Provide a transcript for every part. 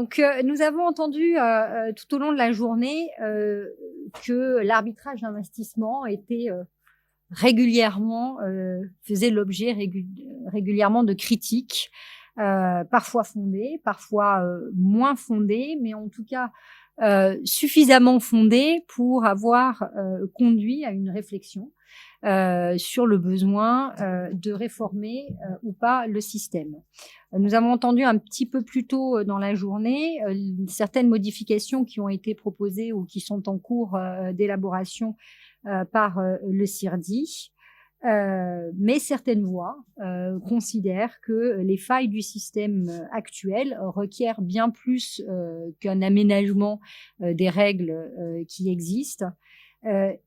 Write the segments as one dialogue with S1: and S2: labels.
S1: Donc, nous avons entendu tout au long de la journée que l'arbitrage d'investissement était régulièrement faisait l'objet régulièrement de critiques, parfois fondées, parfois moins fondées, mais en tout cas suffisamment fondées pour avoir conduit à une réflexion sur le besoin de réformer ou pas le système. Nous avons entendu un petit peu plus tôt dans la journée certaines modifications qui ont été proposées ou qui sont en cours d'élaboration par le CIRDI. Mais certaines voix considèrent que les failles du système actuel requièrent bien plus qu'un aménagement des règles qui existent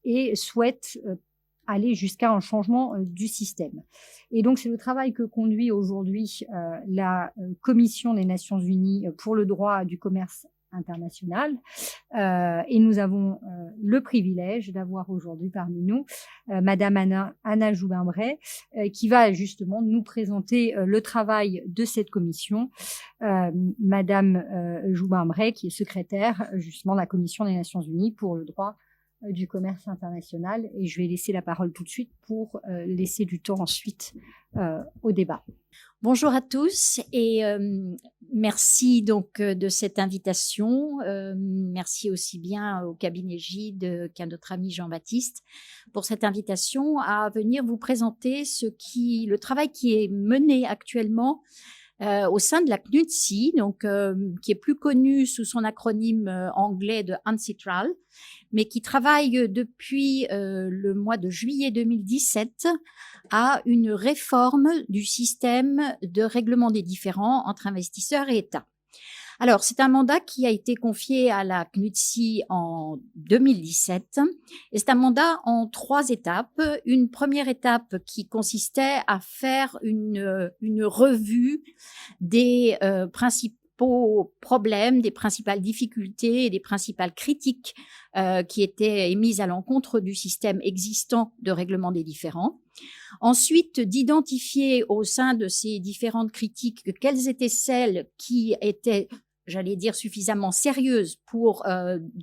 S1: et souhaitent aller jusqu'à un changement du système. Et donc, c'est le travail que conduit aujourd'hui la Commission des Nations Unies pour le droit du commerce international. Et nous avons le privilège d'avoir aujourd'hui parmi nous Madame Anna Joubin-Bray, qui va justement nous présenter le travail de cette commission. Madame Joubin-Bray, qui est secrétaire justement de la Commission des Nations Unies pour le droit du commerce international, et je vais laisser la parole tout de suite pour laisser du temps ensuite au débat.
S2: Bonjour à tous et merci donc de cette invitation. Merci aussi bien au cabinet Gide qu'à notre ami Jean-Baptiste pour cette invitation à venir vous présenter le travail qui est mené actuellement au sein de la CNUTSI, donc qui est plus connu sous son acronyme anglais de UNCITRAL, mais qui travaille depuis le mois de juillet 2017 à une réforme du système de règlement des différends entre investisseurs et États. Alors, c'est un mandat qui a été confié à la CNUTSI en 2017 et c'est un mandat en 3 étapes. Une première étape qui consistait à faire une revue des principaux problèmes, des principales difficultés et des principales critiques qui étaient émises à l'encontre du système existant de règlement des différends. Ensuite, d'identifier au sein de ces différentes critiques quelles étaient celles qui étaient, j'allais dire, suffisamment sérieuses pour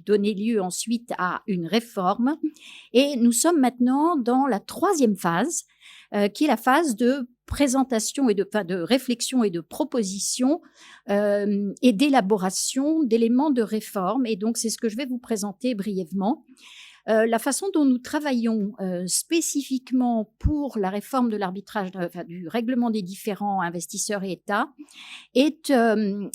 S2: donner lieu ensuite à une réforme. Et nous sommes maintenant dans la 3e phase, qui est la phase de présentation et de réflexion et de proposition et d'élaboration d'éléments de réforme. Et donc, c'est ce que je vais vous présenter brièvement. La façon dont nous travaillons spécifiquement pour la réforme de l'arbitrage, du règlement des différends investisseurs et États est un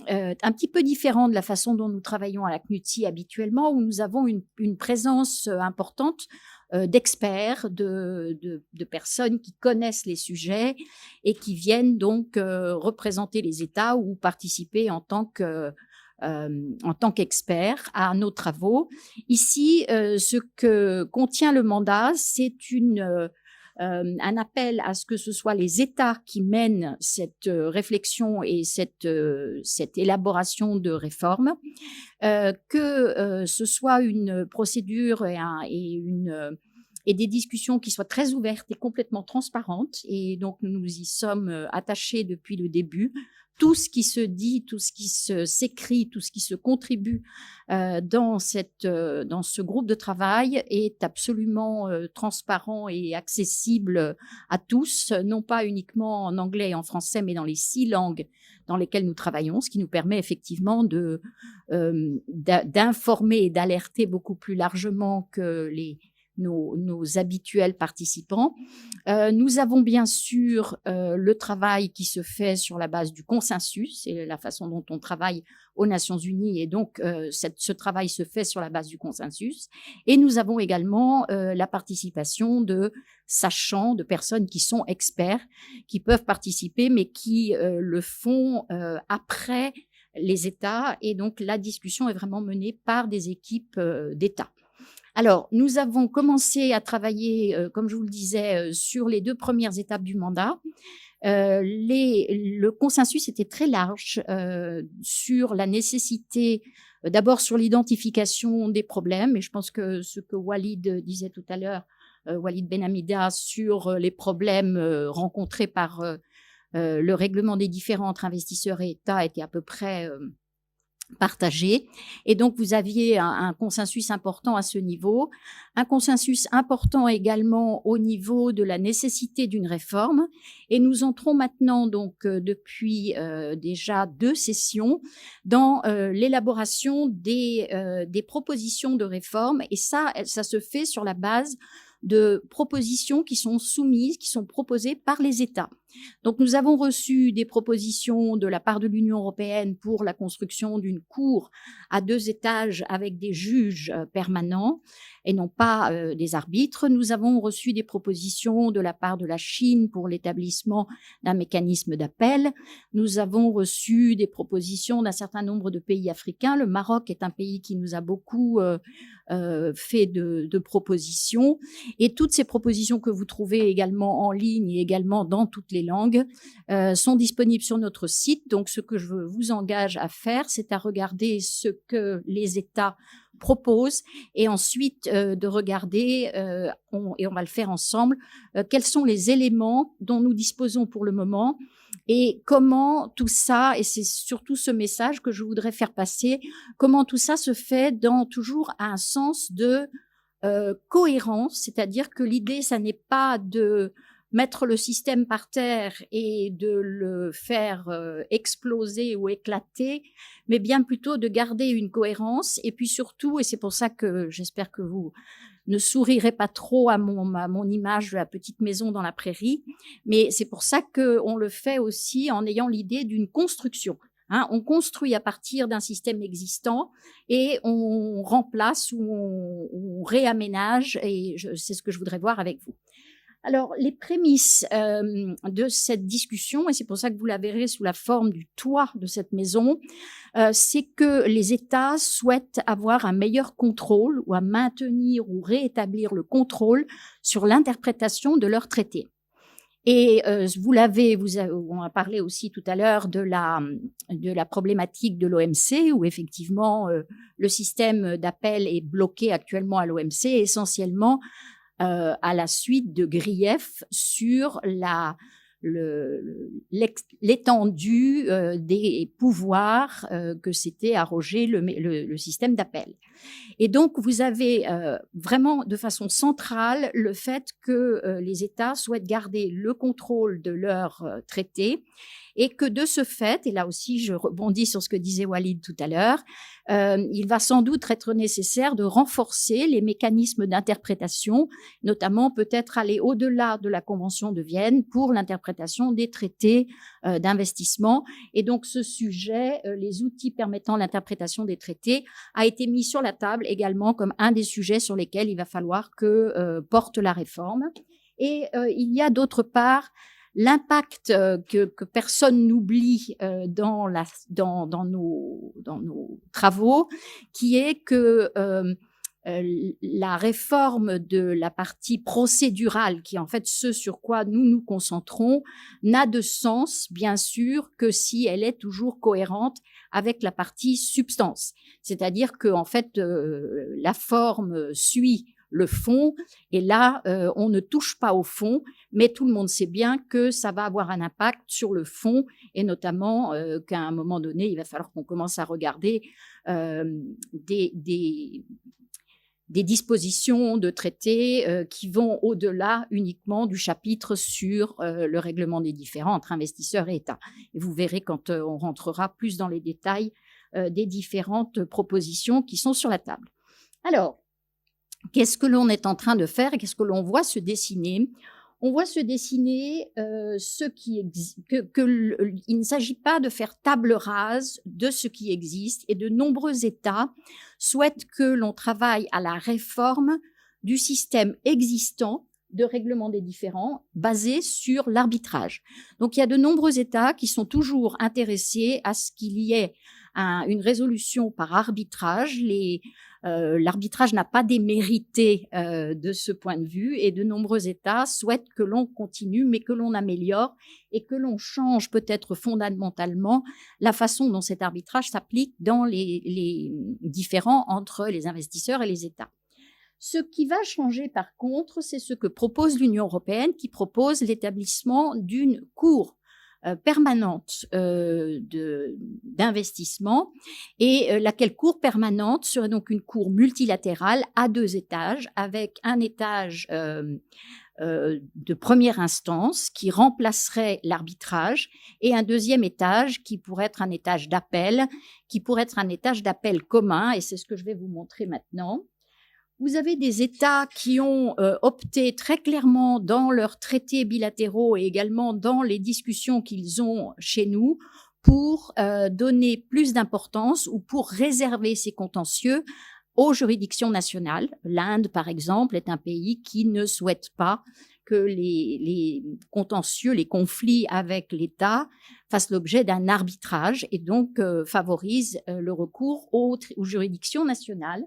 S2: petit peu différent de la façon dont nous travaillons à la CNUTSI habituellement, où nous avons une présence importante d'experts, de personnes qui connaissent les sujets et qui viennent donc représenter les États ou participer en tant qu'experts à nos travaux. Ici, ce que contient le mandat, c'est un appel à ce que ce soit les États qui mènent cette réflexion et cette élaboration de réforme, que ce soit une procédure et des discussions qui soient très ouvertes et complètement transparentes. Et donc, nous y sommes attachés depuis le début. Tout ce qui se dit, tout ce qui s'écrit, tout ce qui se contribue dans ce groupe de travail est absolument transparent et accessible à tous, non pas uniquement en anglais et en français, mais dans les 6 langues dans lesquelles nous travaillons, ce qui nous permet effectivement d'informer et d'alerter beaucoup plus largement que nos habituels participants. Nous avons bien sûr le travail qui se fait sur la base du consensus, c'est la façon dont on travaille aux Nations Unies, et donc ce travail se fait sur la base du consensus. Et nous avons également la participation de sachants, de personnes qui sont experts, qui peuvent participer, mais qui le font après les États. Et donc la discussion est vraiment menée par des équipes d'États. Alors, nous avons commencé à travailler, comme je vous le disais, sur les 2 premières étapes du mandat. Le consensus était très large sur la nécessité, d'abord sur l'identification des problèmes, et je pense que ce que Walid disait tout à l'heure, Walid Benhamida, sur les problèmes rencontrés par le règlement des différends entre investisseurs et États était à peu près partagé. Et donc, vous aviez un consensus important à ce niveau, un consensus important également au niveau de la nécessité d'une réforme. Et nous entrons maintenant, donc, depuis déjà 2 sessions, dans l'élaboration des propositions de réforme. Et ça se fait sur la base de propositions qui sont soumises, qui sont proposées par les États. Donc, nous avons reçu des propositions de la part de l'Union européenne pour la construction d'une cour à 2 étages avec des juges permanents et non pas des arbitres. Nous avons reçu des propositions de la part de la Chine pour l'établissement d'un mécanisme d'appel. Nous avons reçu des propositions d'un certain nombre de pays africains. Le Maroc est un pays qui nous a beaucoup fait de propositions. Et toutes ces propositions que vous trouvez également en ligne et également dans toutes les langues sont disponibles sur notre site. Donc, ce que je vous engage à faire, c'est à regarder ce que les États proposent et ensuite de regarder, et on va le faire ensemble, quels sont les éléments dont nous disposons pour le moment et comment tout ça, et c'est surtout ce message que je voudrais faire passer, comment tout ça se fait dans toujours un sens de cohérence, c'est-à-dire que l'idée, ça n'est pas de mettre le système par terre et de le faire exploser ou éclater, mais bien plutôt de garder une cohérence. Et puis surtout, et c'est pour ça que j'espère que vous ne sourirez pas trop à mon image de la petite maison dans la prairie, mais c'est pour ça qu'on le fait aussi en ayant l'idée d'une construction. Hein, on construit à partir d'un système existant et on remplace ou on réaménage, et c'est ce que je voudrais voir avec vous. Alors, les prémices de cette discussion, et c'est pour ça que vous la verrez sous la forme du toit de cette maison, c'est que les États souhaitent avoir un meilleur contrôle ou à maintenir ou réétablir le contrôle sur l'interprétation de leurs traités. Et on a parlé aussi tout à l'heure de la problématique de l'OMC, où effectivement le système d'appel est bloqué actuellement à l'OMC, essentiellement à la suite de griefs sur l'étendue des pouvoirs que s'était arrogé le système d'appel. Et donc, vous avez vraiment de façon centrale le fait que les États souhaitent garder le contrôle de leurs traités et que de ce fait, et là aussi je rebondis sur ce que disait Walid tout à l'heure, il va sans doute être nécessaire de renforcer les mécanismes d'interprétation, notamment peut-être aller au-delà de la Convention de Vienne pour l'interprétation des traités d'investissement. Et donc ce sujet, les outils permettant l'interprétation des traités, a été mis sur la table également comme un des sujets sur lesquels il va falloir que porte la réforme. Et il y a d'autre part l'impact que personne n'oublie dans nos travaux, qui est que la réforme de la partie procédurale, qui est en fait ce sur quoi nous nous concentrons, n'a de sens, bien sûr, que si elle est toujours cohérente avec la partie substance. C'est-à-dire que en fait, la forme suit le fond, et là, on ne touche pas au fond, mais tout le monde sait bien que ça va avoir un impact sur le fond, et notamment qu'à un moment donné, il va falloir qu'on commence à regarder des dispositions de traités qui vont au-delà uniquement du chapitre sur le règlement des différends entre investisseurs et États. Et vous verrez quand on rentrera plus dans les détails des différentes propositions qui sont sur la table. Alors, qu'est-ce que l'on est en train de faire et qu'est-ce que l'on voit se dessiner? On voit se dessiner il ne s'agit pas de faire table rase de ce qui existe, et de nombreux États souhaitent que l'on travaille à la réforme du système existant de règlement des différends basé sur l'arbitrage. Donc il y a de nombreux États qui sont toujours intéressés à ce qu'il y ait une résolution par arbitrage. L'arbitrage n'a pas démérité de ce point de vue, et de nombreux États souhaitent que l'on continue, mais que l'on améliore et que l'on change peut-être fondamentalement la façon dont cet arbitrage s'applique dans les différends entre les investisseurs et les États. Ce qui va changer par contre, c'est ce que propose l'Union européenne, qui propose l'établissement d'une cour permanente d'investissement, et laquelle cour permanente serait donc une cour multilatérale à 2 étages, avec un étage de première instance qui remplacerait l'arbitrage, et un deuxième étage qui pourrait être un étage d'appel, qui pourrait être un étage d'appel commun, et c'est ce que je vais vous montrer maintenant. Vous avez des États qui ont opté très clairement dans leurs traités bilatéraux et également dans les discussions qu'ils ont chez nous pour donner plus d'importance ou pour réserver ces contentieux aux juridictions nationales. L'Inde, par exemple, est un pays qui ne souhaite pas que les contentieux, les conflits avec l'État fassent l'objet d'un arbitrage, et donc favorise le recours aux juridictions nationales.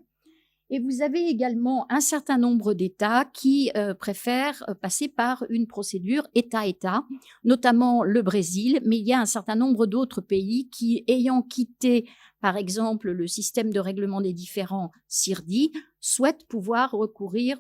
S2: Et vous avez également un certain nombre d'États qui préfèrent passer par une procédure État-État, notamment le Brésil, mais il y a un certain nombre d'autres pays qui, ayant quitté, par exemple, le système de règlement des différends CIRDI, souhaitent pouvoir recourir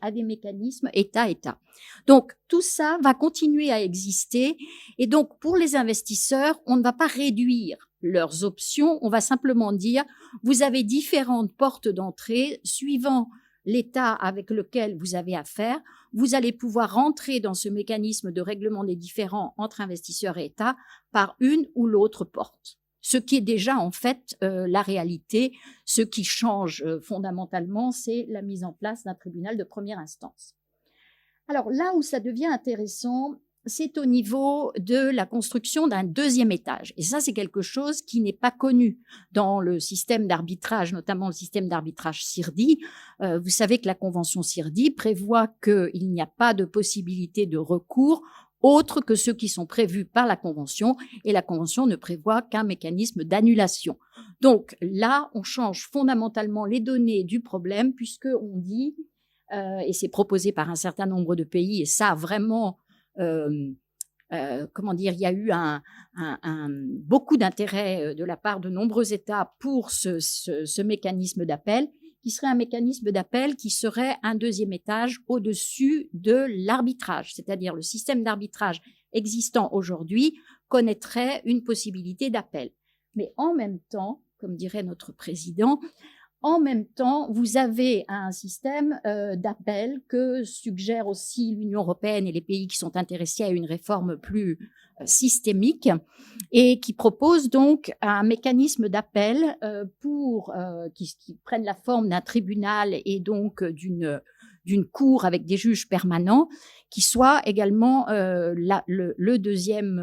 S2: à des mécanismes État-État. Donc, tout ça va continuer à exister, et donc, pour les investisseurs, on ne va pas réduire leurs options, on va simplement dire, vous avez différentes portes d'entrée suivant l'État avec lequel vous avez affaire. Vous allez pouvoir rentrer dans ce mécanisme de règlement des différends entre investisseurs et État par une ou l'autre porte. Ce qui est déjà en fait la réalité. Ce qui change fondamentalement, c'est la mise en place d'un tribunal de première instance. Alors là où ça devient intéressant, c'est au niveau de la construction d'un deuxième étage. Et ça, c'est quelque chose qui n'est pas connu dans le système d'arbitrage, notamment le système d'arbitrage CIRDI. Vous savez que la convention CIRDI prévoit qu'il n'y a pas de possibilité de recours autres que ceux qui sont prévus par la convention, et la convention ne prévoit qu'un mécanisme d'annulation. Donc là, on change fondamentalement les données du problème, puisqu'on dit, et c'est proposé par un certain nombre de pays, et ça vraiment... comment dire, il y a eu beaucoup d'intérêt de la part de nombreux États pour ce mécanisme d'appel, qui serait un mécanisme d'appel qui serait un deuxième étage au-dessus de l'arbitrage, c'est-à-dire le système d'arbitrage existant aujourd'hui connaîtrait une possibilité d'appel. Mais en même temps, comme dirait notre président, en même temps, vous avez un système d'appel que suggère aussi l'Union européenne et les pays qui sont intéressés à une réforme plus systémique, et qui propose donc un mécanisme d'appel qui prenne la forme d'un tribunal et donc d'une cour avec des juges permanents, qui soit également le deuxième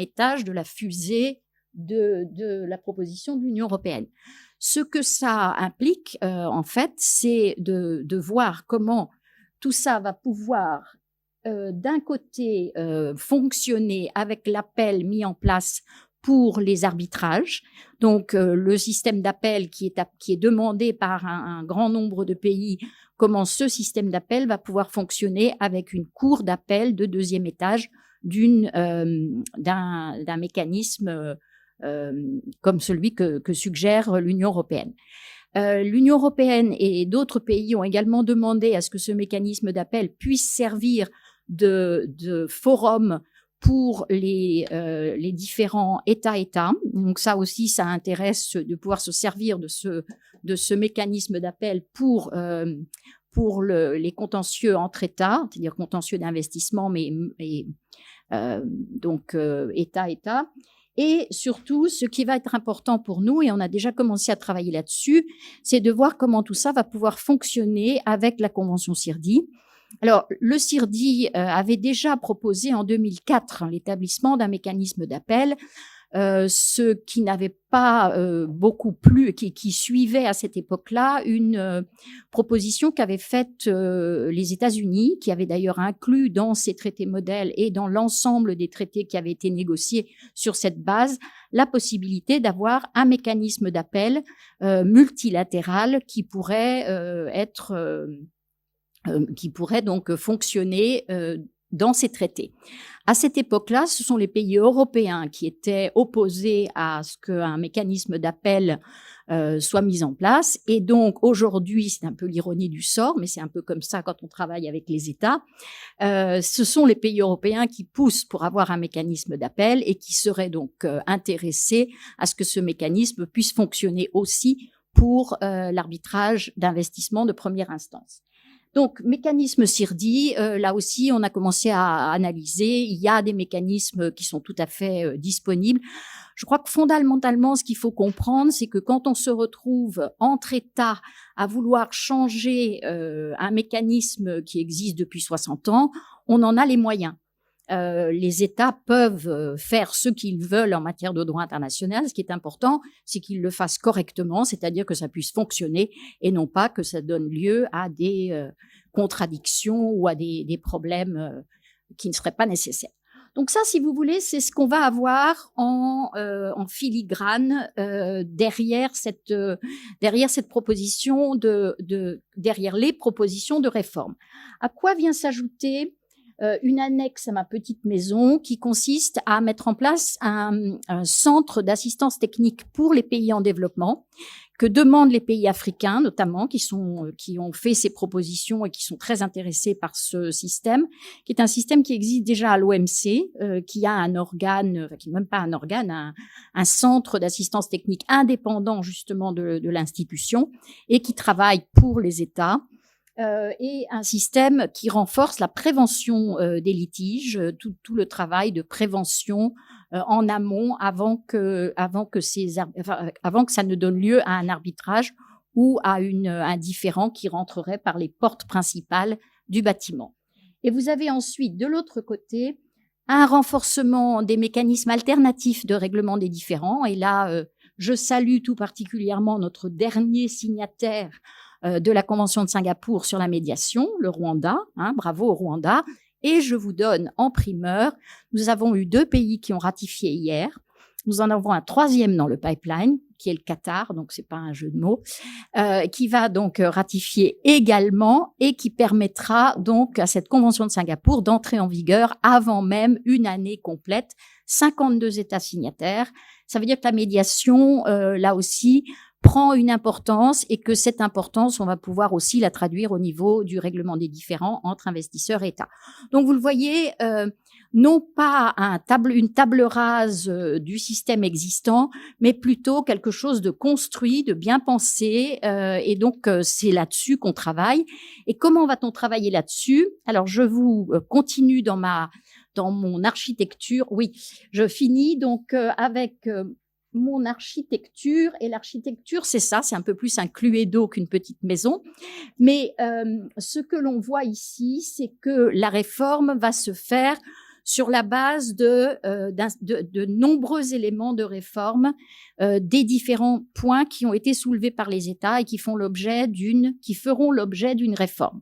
S2: étage de la fusée de la proposition de l'Union européenne. Ce que ça implique, en fait, c'est de voir comment tout ça va pouvoir, d'un côté, fonctionner avec l'appel mis en place pour les arbitrages. Donc, le système d'appel qui est demandé par un grand nombre de pays, comment ce système d'appel va pouvoir fonctionner avec une cour d'appel de deuxième étage d'un mécanisme comme celui que suggère l'Union européenne. L'Union européenne et d'autres pays ont également demandé à ce que ce mécanisme d'appel puisse servir de forum pour les différents États. Donc ça aussi, ça intéresse de pouvoir se servir de ce mécanisme d'appel pour les contentieux entre États, c'est-à-dire contentieux d'investissement, donc État. Et surtout, ce qui va être important pour nous, et on a déjà commencé à travailler là-dessus, c'est de voir comment tout ça va pouvoir fonctionner avec la convention CIRDI. Alors, le CIRDI avait déjà proposé en 2004 l'établissement d'un mécanisme d'appel, ce qui n'avait pas beaucoup plu, qui suivait à cette époque-là une proposition qu'avaient faite les États-Unis, qui avaient d'ailleurs inclus dans ces traités modèles et dans l'ensemble des traités qui avaient été négociés sur cette base, la possibilité d'avoir un mécanisme d'appel multilatéral qui pourrait donc fonctionner dans ces traités. À cette époque-là, ce sont les pays européens qui étaient opposés à ce qu'un mécanisme d'appel soit mis en place. Et donc, aujourd'hui, c'est un peu l'ironie du sort, mais c'est un peu comme ça quand on travaille avec les États. Ce sont les pays européens qui poussent pour avoir un mécanisme d'appel et qui seraient donc intéressés à ce que ce mécanisme puisse fonctionner aussi pour l'arbitrage d'investissement de première instance. Donc, mécanisme CIRDI, là aussi, on a commencé à analyser. Il y a des mécanismes qui sont tout à fait disponibles. Je crois que fondamentalement, ce qu'il faut comprendre, c'est que quand on se retrouve entre États à vouloir changer un mécanisme qui existe depuis 60 ans, on en a les moyens. Les États peuvent faire ce qu'ils veulent en matière de droit international. Ce qui est important, c'est qu'ils le fassent correctement, c'est-à-dire que ça puisse fonctionner et non pas que ça donne lieu à des contradictions ou à des problèmes qui ne seraient pas nécessaires. Donc ça, si vous voulez, c'est ce qu'on va avoir en filigrane derrière cette proposition derrière les propositions de réforme. À quoi vient s'ajouter une annexe à ma petite maison qui consiste à mettre en place un centre d'assistance technique pour les pays en développement que demandent les pays africains notamment qui ont fait ces propositions et qui sont très intéressés par ce système qui est un système qui existe déjà à l'OMC qui a un organe, qui n'est même pas un organe, un centre d'assistance technique indépendant justement de l'institution et qui travaille pour les États. Et un système qui renforce la prévention des litiges, tout le travail de prévention en amont avant que ça ne donne lieu à un arbitrage ou à un différend qui rentrerait par les portes principales du bâtiment. Et vous avez ensuite de l'autre côté un renforcement des mécanismes alternatifs de règlement des différends. Et là, je salue tout particulièrement notre dernier signataire de la Convention de Singapour sur la médiation, le Rwanda, bravo au Rwanda. Et je vous donne en primeur, nous avons eu 2 pays qui ont ratifié hier. Nous en avons un 3e dans le pipeline, qui est le Qatar, donc c'est pas un jeu de mots, qui va donc ratifier également et qui permettra donc à cette Convention de Singapour d'entrer en vigueur avant même une année complète. 52 États signataires. Ça veut dire que la médiation, là aussi, prend une importance et que cette importance, on va pouvoir aussi la traduire au niveau du règlement des différends entre investisseurs et États. Donc, vous le voyez, non pas une table rase du système existant, mais plutôt quelque chose de construit, de bien pensé. Et donc, c'est là-dessus qu'on travaille. Et comment va-t-on travailler là-dessus? Alors, je vous continue dans mon architecture. Oui, je finis donc avec mon architecture. Et l'architecture, c'est ça, c'est un peu plus un Cluedo qu'une petite maison. Mais ce que l'on voit ici, c'est que la réforme va se faire sur la base de nombreux éléments de réforme des différents points qui ont été soulevés par les États et qui feront l'objet d'une réforme.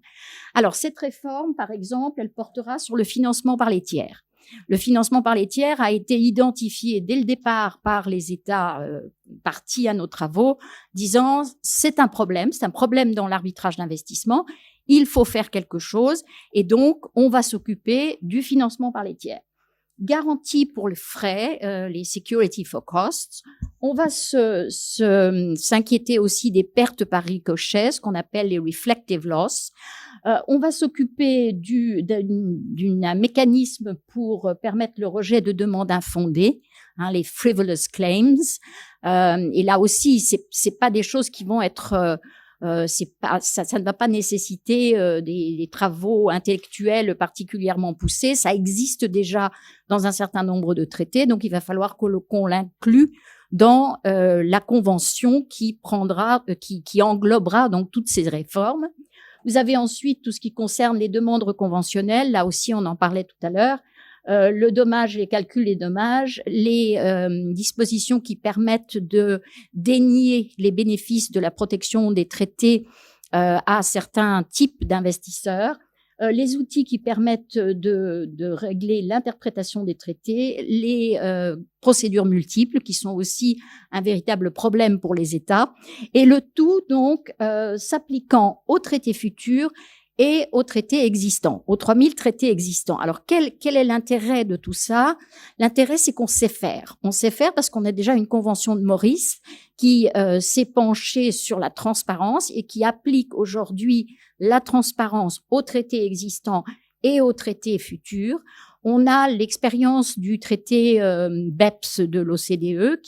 S2: Alors, cette réforme, par exemple, elle portera sur le financement par les tiers. Le financement par les tiers a été identifié dès le départ par les États partis à nos travaux, disant c'est un problème dans l'arbitrage d'investissement, il faut faire quelque chose et donc on va s'occuper du financement par les tiers. Garantie pour les frais, les security for costs. On va s'inquiéter aussi des pertes par ricochet, ce qu'on appelle les reflective loss. On va s'occuper d'un mécanisme pour permettre le rejet de demandes infondées, les frivolous claims. Et là aussi, c'est pas des choses qui vont être ça ne va pas nécessiter des travaux intellectuels particulièrement poussés. Ça existe déjà dans un certain nombre de traités, donc il va falloir qu'on l'inclue dans la convention qui englobera donc toutes ces réformes. Vous avez ensuite tout ce qui concerne les demandes conventionnelles. Là aussi, on en parlait tout à l'heure. Le dommage, les calculs des dommages, les dispositions qui permettent de dénier les bénéfices de la protection des traités à certains types d'investisseurs, les outils qui permettent de régler l'interprétation des traités, les procédures multiples qui sont aussi un véritable problème pour les États, et le tout donc s'appliquant aux traités futurs et aux traités existants, aux 3000 traités existants. Alors, quel est l'intérêt de tout ça? L'intérêt, c'est qu'on sait faire. On sait faire parce qu'on a déjà une convention de Maurice qui s'est penchée sur la transparence et qui applique aujourd'hui la transparence aux traités existants et aux traités futurs. On a l'expérience du traité BEPS de l'OCDE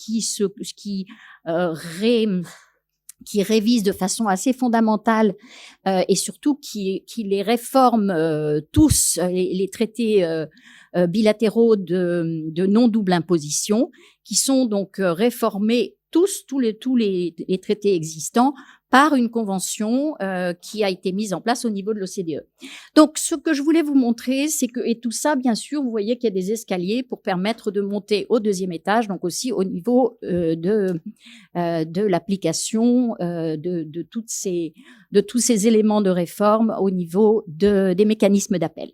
S2: qui révise de façon assez fondamentale et surtout qui les réforme tous, les traités bilatéraux de non-double imposition, qui sont donc réformés tous les traités existants par une convention qui a été mise en place au niveau de l'OCDE. Donc, ce que je voulais vous montrer, c'est que, et tout ça, bien sûr, vous voyez qu'il y a des escaliers pour permettre de monter au 2e étage, donc aussi au niveau de l'application de tous ces éléments de réforme au niveau des mécanismes d'appel.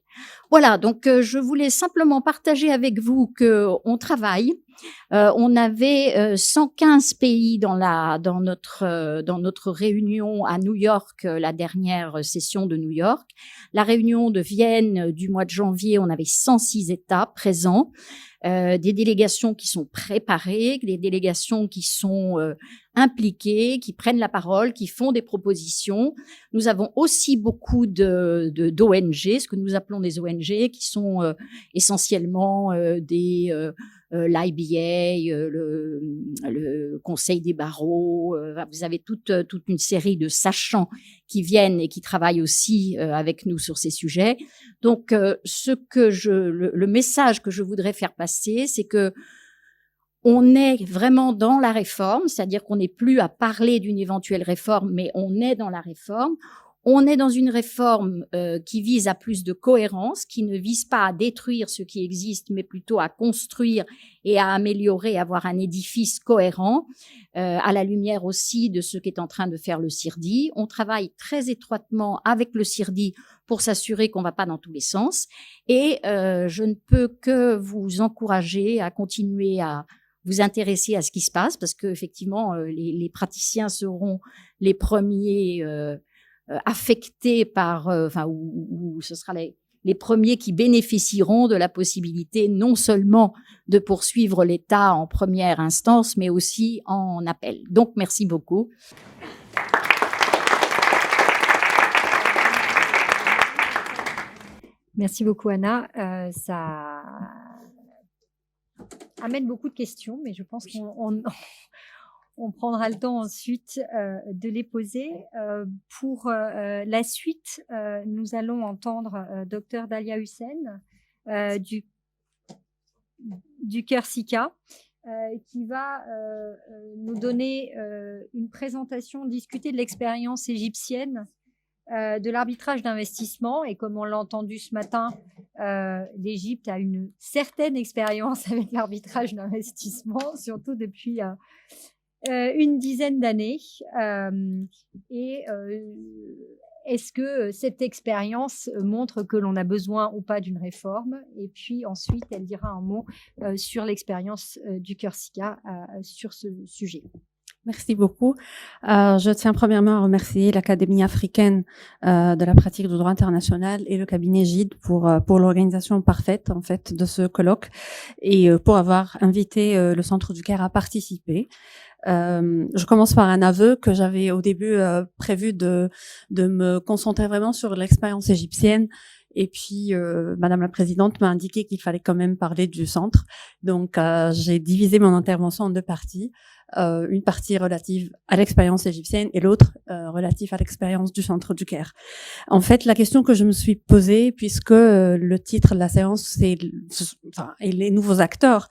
S2: Voilà, donc je voulais simplement partager avec vous qu'on travaille. On avait 115 pays dans notre réunion à New York, la dernière session de New York. La réunion de Vienne du mois de janvier, on avait 106 États présents. Des délégations qui sont préparées, des délégations qui sont impliquées, qui prennent la parole, qui font des propositions. Nous avons aussi beaucoup d'ONG, ce que nous appelons des ONG, qui sont essentiellement l'IBA, le Conseil des barreaux. Vous avez toute une série de sachants qui viennent et qui travaillent aussi avec nous sur ces sujets. Donc, le message que je voudrais faire passer, c'est que on est vraiment dans la réforme, c'est-à-dire qu'on n'est plus à parler d'une éventuelle réforme, mais on est dans la réforme. On est dans une réforme qui vise à plus de cohérence, qui ne vise pas à détruire ce qui existe, mais plutôt à construire et à améliorer, avoir un édifice cohérent, à la lumière aussi de ce qu'est en train de faire le CIRDI. On travaille très étroitement avec le CIRDI pour s'assurer qu'on ne va pas dans tous les sens. Et je ne peux que vous encourager à continuer à vous intéresser à ce qui se passe, parce que effectivement, les praticiens seront les premiers affectés par, ou ce sera les premiers qui bénéficieront de la possibilité non seulement de poursuivre l'État en première instance, mais aussi en appel. Donc, merci beaucoup.
S1: Merci beaucoup, Anna. Ça amène beaucoup de questions, mais je pense qu'on prendra le temps ensuite de les poser. Pour la suite, nous allons entendre Dr Dalia Hussein du Cœur SICA, qui va nous donner une présentation, discuter de l'expérience égyptienne de l'arbitrage d'investissement. Et comme on l'a entendu ce matin, l'Égypte a une certaine expérience avec l'arbitrage d'investissement, surtout depuis une dizaine d'années. Est-ce que cette expérience montre que l'on a besoin ou pas d'une réforme? Et puis ensuite, elle dira un mot sur l'expérience du Cœur SICA sur ce sujet.
S3: Merci beaucoup. Je tiens premièrement à remercier l'Académie africaine de la pratique du droit international et le cabinet GIDE pour l'organisation parfaite en fait de ce colloque et pour avoir invité le Centre du Caire à participer. Je commence par un aveu que j'avais au début prévu de me concentrer vraiment sur l'expérience égyptienne. Et puis, Madame la Présidente m'a indiqué qu'il fallait quand même parler du centre. Donc, j'ai divisé mon intervention en deux parties. Une partie relative à l'expérience égyptienne et l'autre relative à l'expérience du centre du Caire. En fait, la question que je me suis posée, puisque le titre de la séance, c'est les nouveaux acteurs.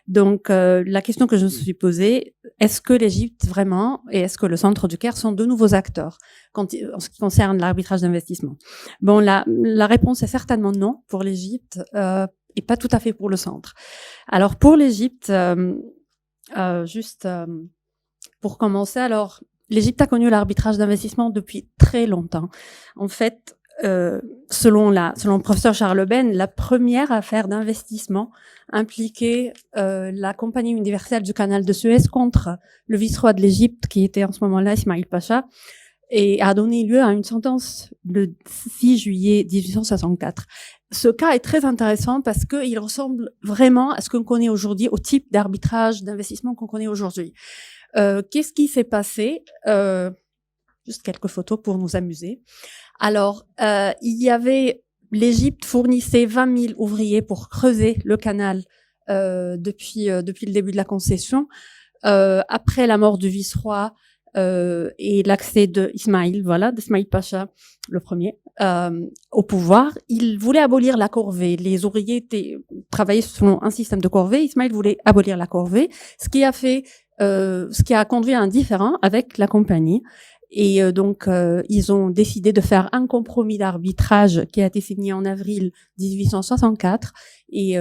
S3: Donc, la question que je me suis posée, est-ce que l'Égypte vraiment et est-ce que le centre du Caire sont de nouveaux acteurs en ce qui concerne l'arbitrage d'investissement? Bon, la réponse est certainement non pour l'Égypte et pas tout à fait pour le centre. Alors, pour l'Égypte, pour commencer, alors, l'Égypte a connu l'arbitrage d'investissement depuis très longtemps. En fait, selon le professeur Charles Ben, la première affaire d'investissement impliquait la Compagnie universelle du canal de Suez contre le vice-roi de l'Égypte, qui était en ce moment-là Ismail Pacha, et a donné lieu à une sentence le 6 juillet 1864. Ce cas est très intéressant parce qu'il ressemble vraiment à ce qu'on connaît aujourd'hui, au type d'arbitrage, d'investissement qu'on connaît aujourd'hui. Qu'est-ce qui s'est passé? Juste quelques photos pour nous amuser. Alors, l'Égypte fournissait 20 000 ouvriers pour creuser le canal depuis le début de la concession. Après la mort du vice-roi et l'accès d'Ismaïl Pacha, le premier, au pouvoir, il voulait abolir la corvée. Les ouvriers travaillaient selon un système de corvée. Ismaïl voulait abolir la corvée, ce qui a conduit à un différend avec la compagnie. Et donc, ils ont décidé de faire un compromis d'arbitrage qui a été signé en avril 1864. Et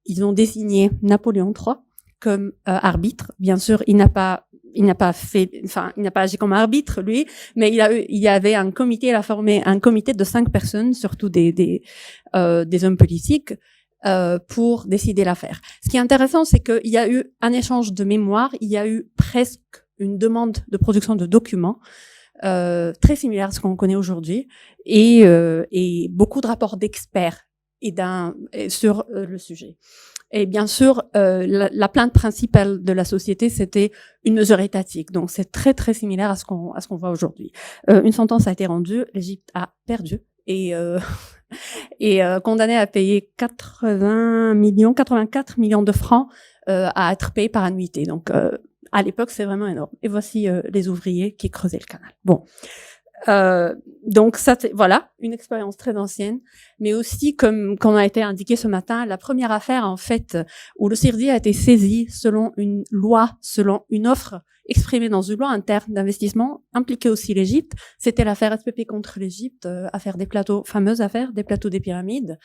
S3: ils ont désigné Napoléon III comme arbitre. Bien sûr, il n'a pas agi comme arbitre, lui, mais il y avait un comité, il a formé un comité de 5 personnes, surtout des hommes politiques, pour décider l'affaire. Ce qui est intéressant, c'est qu'il y a eu un échange de mémoires, il y a eu presque une demande de production de documents, très similaire à ce qu'on connaît aujourd'hui, et beaucoup de rapports d'experts sur le sujet. Et bien sûr, la plainte principale de la société, c'était une mesure étatique. Donc, c'est très, très similaire à ce qu'on voit aujourd'hui. Une sentence a été rendue, l'Égypte a perdu et condamné à payer 84 millions de francs à être payés par annuité. Donc, à l'époque, c'est vraiment énorme. Et voici les ouvriers qui creusaient le canal. Bon. Donc ça, voilà, une expérience très ancienne, mais aussi comme a été indiqué ce matin, la première affaire en fait où le CIRDI a été saisi selon une offre exprimée dans une loi interne d'investissement, impliquait aussi l'Égypte. C'était l'affaire SPP contre l'Égypte, fameuse affaire des plateaux des pyramides,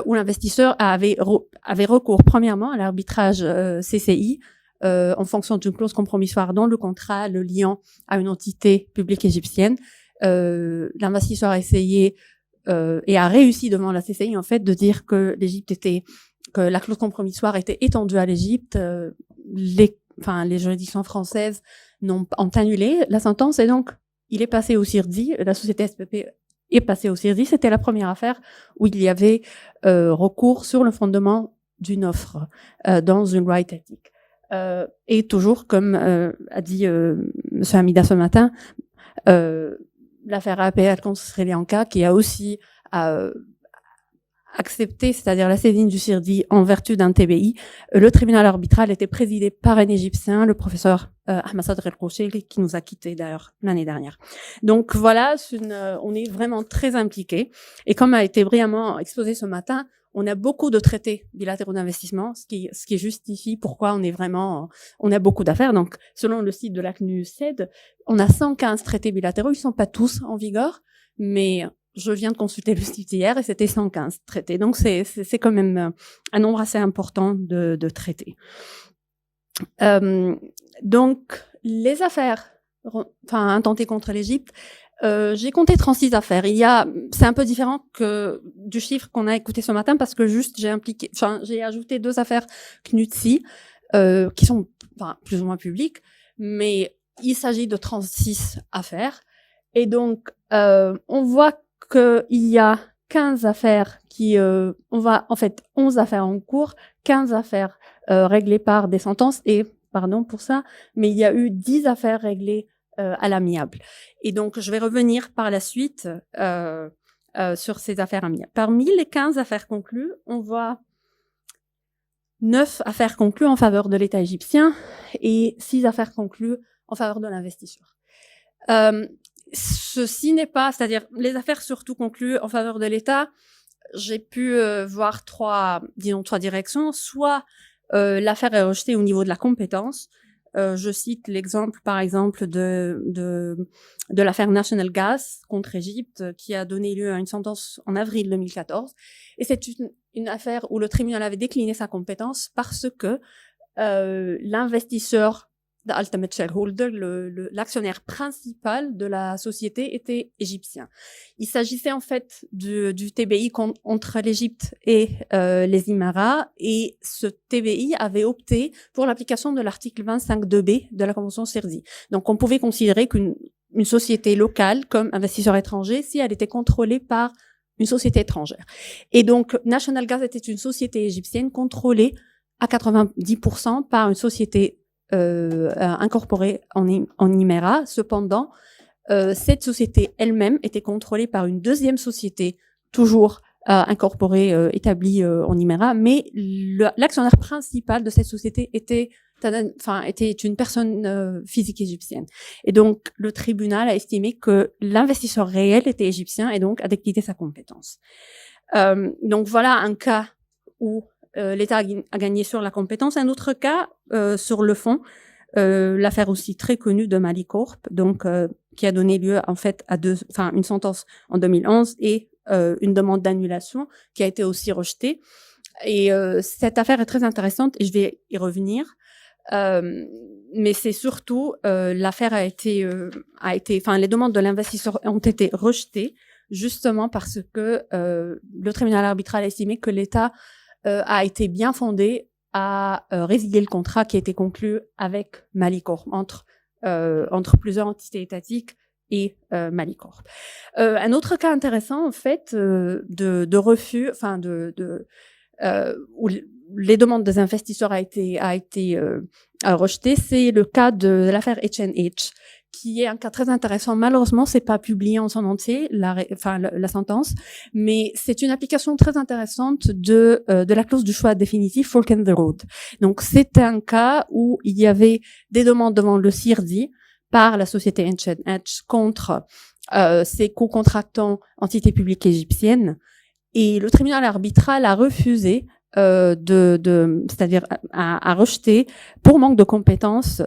S3: où l'investisseur avait recours premièrement à l'arbitrage CCI. En fonction d'une clause compromissoire dans le contrat le liant à une entité publique égyptienne. L'investisseur a essayé et a réussi devant la CCI en fait de dire que la clause compromissoire était étendue à l'Égypte. Les juridictions françaises ont annulé la sentence et donc il est passé au CIRDI. La société SPP est passée au CIRDI. C'était la première affaire où il y avait recours sur le fondement d'une offre dans une loi étatique. Et toujours, comme a dit M. Hamida ce matin, l'affaire APL contre Sri Lanka, qui a aussi accepté, c'est-à-dire la saisine du CIRDI en vertu d'un TBI. Le tribunal arbitral était présidé par un Égyptien, le professeur Ahmed Sadr El-Koucheli, qui nous a quittés d'ailleurs l'année dernière. Donc voilà, on est vraiment très impliqués. Et comme a été brillamment exposé ce matin, on a beaucoup de traités bilatéraux d'investissement, ce qui justifie pourquoi on a beaucoup d'affaires. Donc, selon le site de la CNUSED, on a 115 traités bilatéraux. Ils sont pas tous en vigueur, mais je viens de consulter le site hier et c'était 115 traités. Donc, c'est quand même un nombre assez important de traités. Donc, les affaires, intentées contre l'Égypte, j'ai compté 36 affaires. C'est un peu différent du chiffre qu'on a écouté ce matin parce que j'ai ajouté 2 affaires CNUTSI, qui sont, plus ou moins publiques, mais il s'agit de 36 affaires. Et donc, on voit qu'il y a 15 affaires 11 affaires en cours, 15 affaires, réglées par des sentences pardon pour ça, mais il y a eu 10 affaires réglées à l'amiable. Et donc, je vais revenir par la suite sur ces affaires amiables. Parmi les 15 affaires conclues, on voit 9 affaires conclues en faveur de l'État égyptien et 6 affaires conclues en faveur de l'investisseur. Ceci n'est pas, c'est-à-dire les affaires surtout conclues en faveur de l'État, j'ai pu voir 3 directions. Soit l'affaire est rejetée au niveau de la compétence. Je cite l'exemple, par exemple, de l'affaire National Gas contre Égypte, qui a donné lieu à une sentence en avril 2014. Et c'est une affaire où le tribunal avait décliné sa compétence parce que l'investisseur, the ultimate shareholder, l'actionnaire principal de la société était égyptien. Il s'agissait en fait du TBI entre l'Égypte et les Émirats, et ce TBI avait opté pour l'application de l'article 25.2b de la Convention CIRDI. Donc on pouvait considérer une société locale comme investisseur étranger si elle était contrôlée par une société étrangère. Et donc, National Gas était une société égyptienne contrôlée à 90% par une société incorporée en Émirats. Cependant, cette société elle-même était contrôlée par une deuxième société, toujours incorporée, établie en Émirats, mais l'actionnaire principal de cette société était une personne physique égyptienne. Et donc, le tribunal a estimé que l'investisseur réel était égyptien et donc a décliné sa compétence. Donc, voilà un cas où l'État a gagné sur la compétence. Un autre cas sur le fond, l'affaire aussi très connue de Malicorp, donc qui a donné lieu en fait à une sentence en 2011 et une demande d'annulation qui a été aussi rejetée. Et cette affaire est très intéressante et je vais y revenir. Mais c'est surtout l'affaire a été, les demandes de l'investisseur ont été rejetées justement parce que le tribunal arbitral a estimé que l'État a été bien fondé à résilier le contrat qui a été conclu avec Malicorp entre plusieurs entités étatiques et Malicorp. Un autre cas intéressant en fait de refus, où les demandes des investisseurs a été rejetées, c'est le cas de l'affaire H&H, qui est un cas très intéressant. Malheureusement, c'est pas publié en son entier, la sentence, mais c'est une application très intéressante de la clause du choix définitif Fork in the Road. Donc, c'est un cas où il y avait des demandes devant le CIRDI par la société H&H contre ses co-contractants entités publiques égyptiennes, et le tribunal arbitral a refusé c'est-à-dire à rejeter pour manque de compétences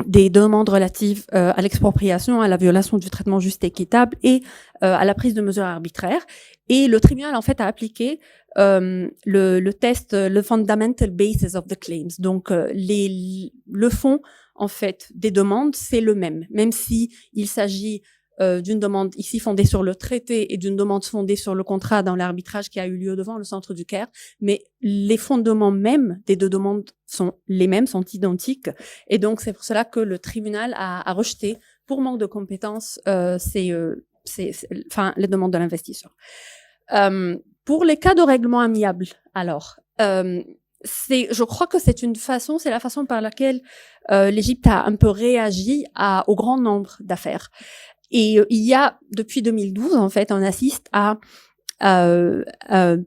S3: des demandes relatives à l'expropriation, à la violation du traitement juste et équitable et à la prise de mesures arbitraires. Et le tribunal en fait a appliqué le test, le fundamental basis of the claims. Donc le fond en fait des demandes, c'est le même si il s'agit d'une demande ici fondée sur le traité et d'une demande fondée sur le contrat dans l'arbitrage qui a eu lieu devant le centre du Caire, mais les fondements mêmes des deux demandes sont les mêmes, sont identiques, et donc c'est pour cela que le tribunal a rejeté pour manque de compétences les demandes de l'investisseur. Pour les cas de règlement amiable, alors je crois que c'est la façon par laquelle l'Égypte a un peu réagi au grand nombre d'affaires. Et il y a, depuis 2012, en fait, on assiste à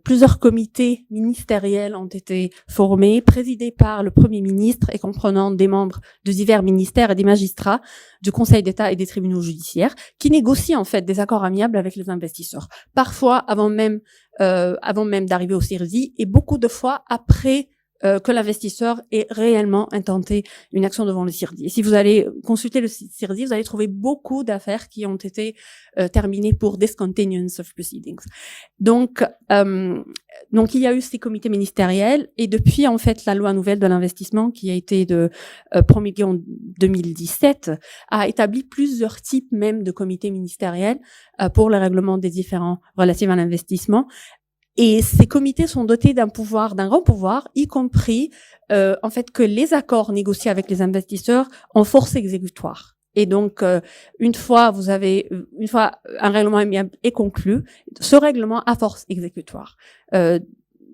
S3: plusieurs comités ministériels ont été formés, présidés par le Premier ministre et comprenant des membres de divers ministères et des magistrats du Conseil d'État et des tribunaux judiciaires, qui négocient en fait des accords amiables avec les investisseurs. Parfois avant même d'arriver au CIRDI et beaucoup de fois après que l'investisseur ait réellement intenté une action devant le CIRDI. Et si vous allez consulter le CIRDI, vous allez trouver beaucoup d'affaires qui ont été terminées pour discontinuance of proceedings. Donc il y a eu ces comités ministériels et depuis en fait la loi nouvelle de l'investissement qui a été promulguée en 2017 a établi plusieurs types même de comités ministériels pour le règlement des différends relatifs à l'investissement. Et ces comités sont dotés d'un grand pouvoir, y compris en fait que les accords négociés avec les investisseurs en force exécutoire. Et donc une fois un règlement amiable est conclu, ce règlement a force exécutoire.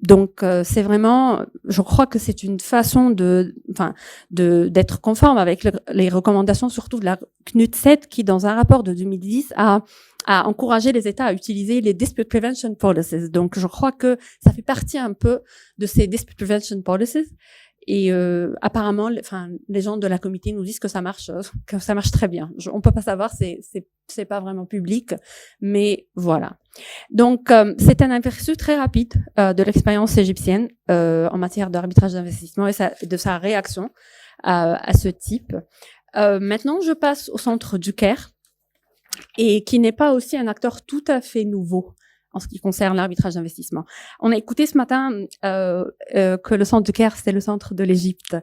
S3: Donc c'est vraiment, je crois que c'est une façon d'être conforme avec les recommandations surtout de la CNUT7 qui dans un rapport de 2010 a encouragé les États à utiliser les dispute prevention policies. Donc je crois que ça fait partie un peu de ces dispute prevention policies. Et apparemment, les gens de la comité nous disent que ça marche très bien. On peut pas savoir, c'est pas vraiment public, mais voilà. Donc c'est un aperçu très rapide de l'expérience égyptienne en matière d'arbitrage d'investissement et de sa réaction à ce type. Maintenant, je passe au centre du Caire et qui n'est pas aussi un acteur tout à fait nouveau en ce qui concerne l'arbitrage d'investissement. On a écouté ce matin que le centre du Caire, c'est le centre de l'Égypte.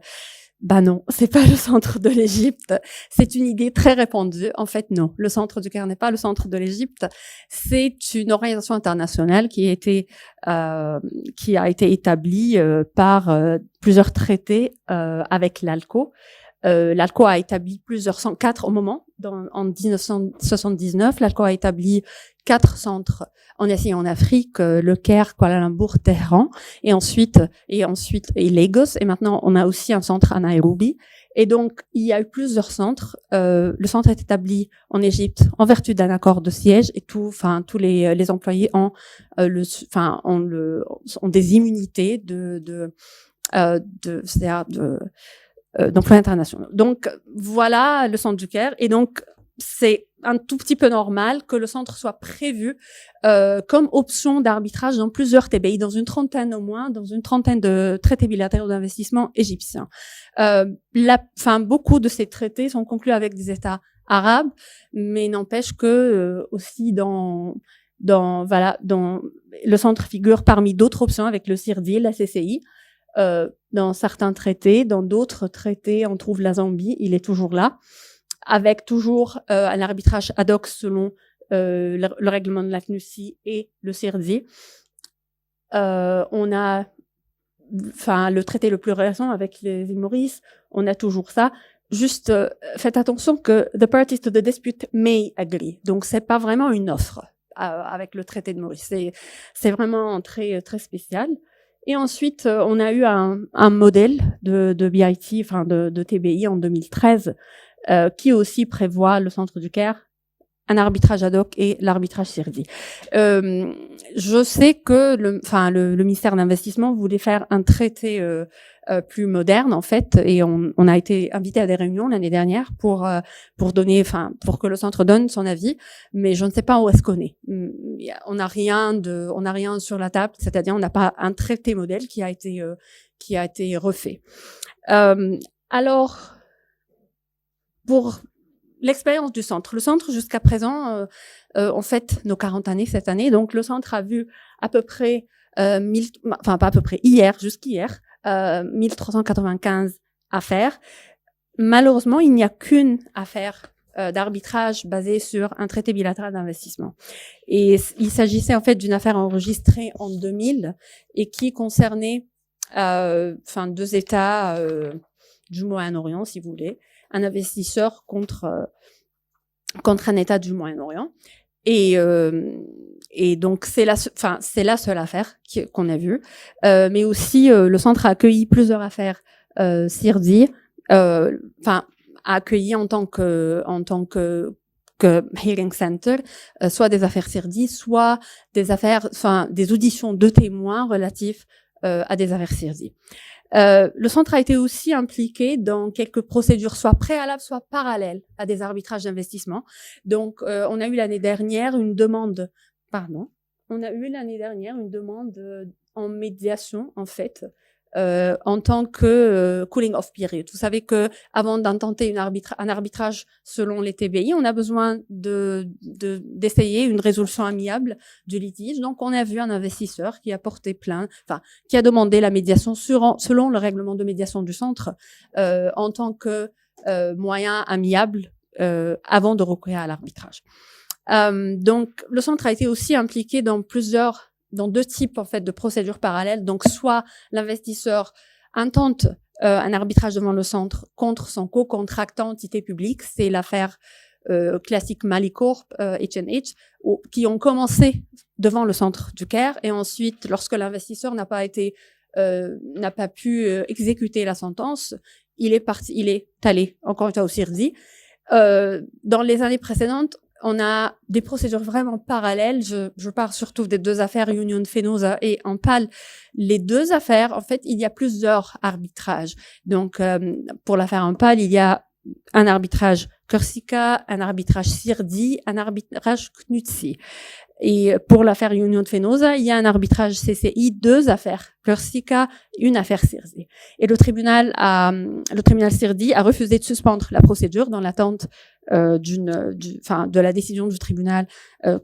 S3: Ben non, c'est pas le centre de l'Égypte. C'est une idée très répandue. En fait, non. Le centre du Caire n'est pas le centre de l'Égypte. C'est une organisation internationale qui a été établie par plusieurs traités avec l'ALCO. L'ALCO a établi plusieurs centres, 4 au moment, en 1979. L'ALCO a établi 4 centres en Asie et en Afrique, le Caire, Kuala Lumpur, Téhéran, et ensuite Lagos. Et maintenant, on a aussi un centre à Nairobi. Et donc, il y a eu plusieurs centres. Le centre est établi en Égypte en vertu d'un accord de siège, et tous les employés ont des immunités d'emplois internationaux. Donc, voilà le centre du Caire. Et donc, c'est un tout petit peu normal que le centre soit prévu comme option d'arbitrage dans plusieurs TBI, dans une trentaine au moins, dans une trentaine de traités bilatéraux d'investissement égyptiens. Beaucoup de ces traités sont conclus avec des États arabes, mais n'empêche que aussi dans le centre figure parmi d'autres options avec le CIRDI, la CCI. Dans certains traités, dans d'autres traités, on trouve la Zambie, il est toujours là, avec toujours un arbitrage ad hoc selon le règlement de la CNUSI et le CIRDI. On a le traité le plus récent avec les îles Maurice, on a toujours ça. Juste faites attention que the parties to the dispute may agree. Donc c'est pas vraiment une offre avec le traité de Maurice. C'est vraiment très très spécial. Et ensuite, on a eu un modèle de BIT, de TBI en 2013, qui aussi prévoit le centre du Caire, un arbitrage ad hoc et l'arbitrage CIRDI. Je sais que le ministère d'investissement voulait faire un traité plus moderne en fait, et on a été invité à des réunions l'année dernière pour que le centre donne son avis, mais je ne sais pas où est-ce qu'on est. On n'a rien sur la table, c'est-à-dire on n'a pas un traité modèle qui a été refait. Alors pour l'expérience du centre. Le centre, jusqu'à présent, on fête nos 40 années cette année. Donc, le centre a vu à peu près, jusqu'hier, 1395 affaires. Malheureusement, il n'y a qu'une affaire d'arbitrage basée sur un traité bilatéral d'investissement. Et il s'agissait en fait d'une affaire enregistrée en 2000 et qui concernait deux États du Moyen-Orient, si vous voulez, un investisseur contre un État du Moyen-Orient. Et donc c'est la seule affaire qu'on a vue. Mais aussi le centre a accueilli plusieurs affaires CIRDI, a accueilli en tant que hearing center, soit des affaires CIRDI, soit des affaires, des auditions de témoins relatifs à des affaires CIRDI. Le centre a été aussi impliqué dans quelques procédures, soit préalables, soit parallèles à des arbitrages d'investissement. Donc, on a eu l'année dernière une demande en médiation, en fait, en tant que cooling off period. Vous savez que avant d'intenter un arbitrage selon les TBI, on a besoin d'essayer une résolution amiable du litige. Donc, on a vu un investisseur qui a porté plainte, qui a demandé la médiation selon le règlement de médiation du centre, en tant que moyen amiable avant de recourir à l'arbitrage. Donc, le centre a été aussi impliqué dans deux types en fait de procédures parallèles. Donc, soit l'investisseur intente un arbitrage devant le centre contre son co-contractant entité publique, c'est l'affaire classique Malicorp, H&H, qui ont commencé devant le centre du Caire, et ensuite, lorsque l'investisseur n'a pas pu exécuter la sentence, il est allé encore une fois au CIRDI. Dans les années précédentes, on a des procédures vraiment parallèles. Je parle surtout des deux affaires Union Fenosa et Ampal. Les deux affaires, en fait, il y a plusieurs arbitrages. Donc, pour l'affaire Ampal, il y a un arbitrage Corsica, un arbitrage CIRDI, un arbitrage CNUTSI. Et pour l'affaire Union Fenosa, il y a un arbitrage CCI, deux affaires Corsica, une affaire CIRDI. Et le tribunal CIRDI a refusé de suspendre la procédure dans l'attente de la décision du tribunal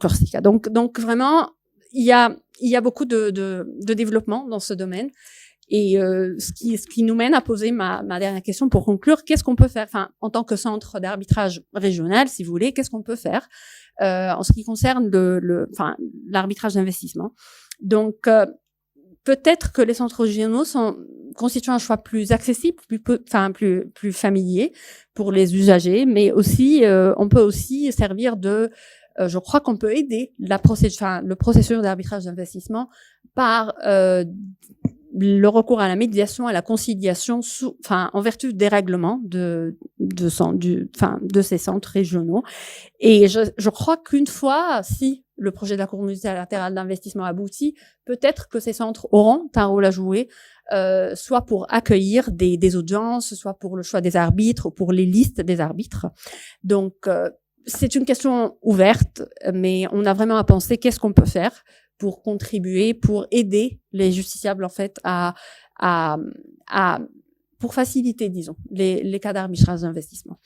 S3: Corsica. Donc vraiment, il y a beaucoup de développement dans ce domaine. Et ce qui nous mène à poser ma dernière question pour conclure. Qu'est-ce qu'on peut faire, en tant que centre d'arbitrage régional, si vous voulez, qu'est-ce qu'on peut faire en ce qui concerne l'arbitrage d'investissement. Donc, peut-être que les centres régionaux constitue un choix plus accessible, plus familier pour les usagers, mais aussi on peut aussi servir de je crois qu'on peut aider le processus d'arbitrage d'investissement par le recours à la médiation, à la conciliation, en vertu des règlements de ces centres régionaux. Et je crois qu'une fois, si le projet de la Cour multilatérale d'investissement aboutit, peut-être que ces centres auront un rôle à jouer, soit pour accueillir des audiences, soit pour le choix des arbitres, ou pour les listes des arbitres. Donc, c'est une question ouverte, mais on a vraiment à penser qu'est-ce qu'on peut faire pour contribuer, pour aider les justiciables, en fait, pour faciliter, disons, les cas d'arbitrage d'investissement.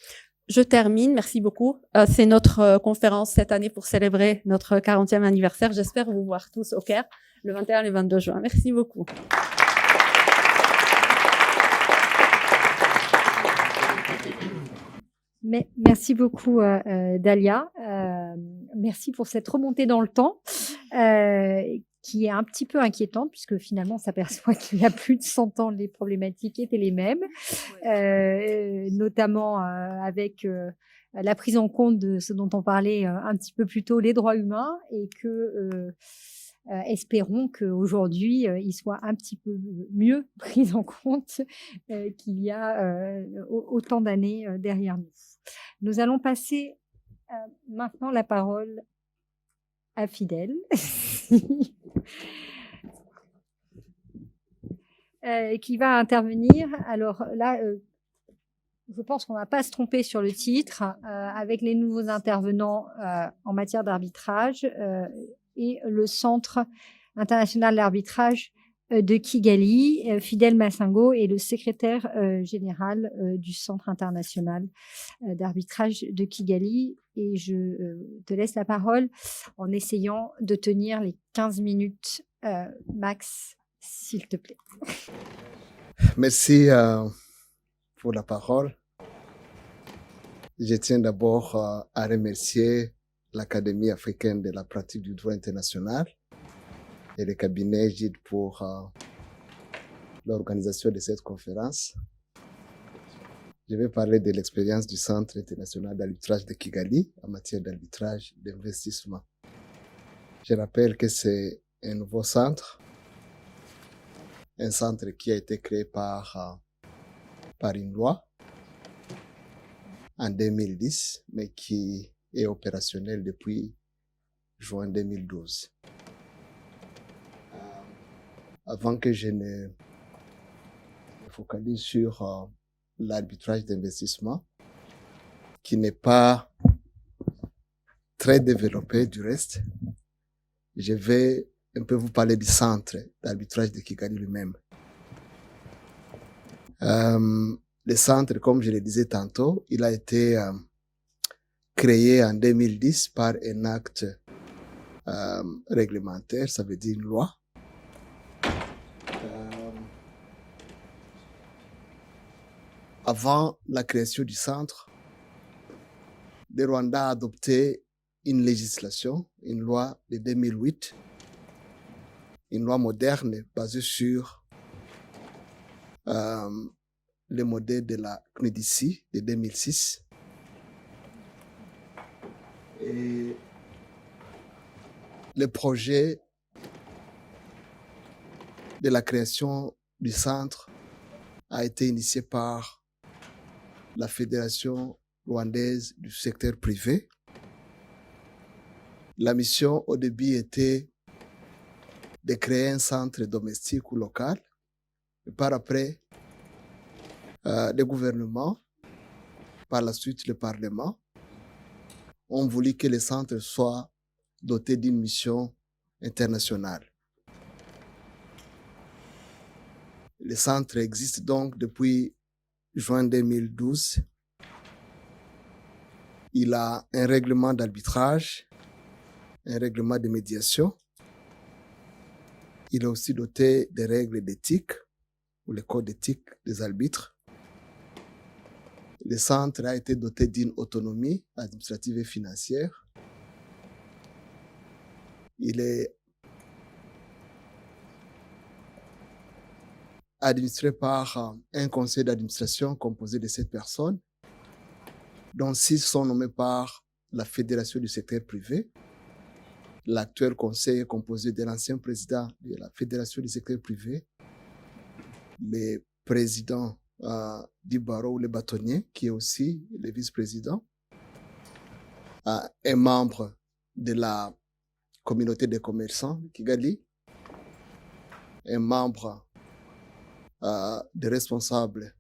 S3: Je termine, merci beaucoup. C'est notre conférence cette année pour célébrer notre 40e anniversaire. J'espère vous voir tous au Caire le 21 et 22 juin. Merci beaucoup.
S1: Mais merci beaucoup, Dalia. Merci pour cette remontée dans le temps qui est un petit peu inquiétante puisque finalement on s'aperçoit qu'il y a plus de 100 ans, les problématiques étaient les mêmes, notamment avec la prise en compte de ce dont on parlait un petit peu plus tôt, les droits humains, et que espérons qu'aujourd'hui ils soient un petit peu mieux pris en compte qu'il y a autant d'années derrière nous. Nous allons passer maintenant la parole à Fidèle, qui va intervenir. Alors là, je pense qu'on ne va pas se tromper sur le titre, avec les nouveaux intervenants en matière d'arbitrage et le Centre international d'arbitrage de Kigali. Fidèle Massingo est le secrétaire général du Centre international d'arbitrage de Kigali. Et je te laisse la parole en essayant de tenir les 15 minutes max, s'il te plaît.
S4: Merci pour la parole. Je tiens d'abord à remercier l'Académie africaine de la pratique du droit international et le cabinet GID pour l'organisation de cette conférence. Je vais parler de l'expérience du Centre international d'arbitrage de Kigali en matière d'arbitrage d'investissement. Je rappelle que c'est un nouveau centre, un centre qui a été créé par une loi en 2010, mais qui est opérationnel depuis juin 2012. Avant que je ne me focalise sur l'arbitrage d'investissement, qui n'est pas très développé du reste, je vais un peu vous parler du centre d'arbitrage de Kigali lui-même. Le centre, comme je le disais tantôt, il a été créé en 2010 par un acte réglementaire, ça veut dire une loi. Avant la création du centre, le Rwanda a adopté une législation, une loi de 2008, une loi moderne basée sur le modèle de la CNUDC de 2006. Et le projet de la création du centre a été initié par la Fédération rwandaise du secteur privé. La mission au début était de créer un centre domestique ou local. Et par après, le gouvernement, par la suite le Parlement, ont voulu que le centre soit doté d'une mission internationale. Le centre existe donc depuis juin 2012. Il a un règlement d'arbitrage, un règlement de médiation. Il est aussi doté des règles d'éthique, ou le code d'éthique des arbitres. Le centre a été doté d'une autonomie administrative et financière. Il est administré par un conseil d'administration composé de 7 personnes, dont 6 sont nommés par la Fédération du secteur privé. L'actuel conseil est composé de l'ancien président de la Fédération du secteur privé, le président du barreau ou le bâtonnier, qui est aussi le vice-président, un membre de la communauté des commerçants de Kigali, un membre des responsables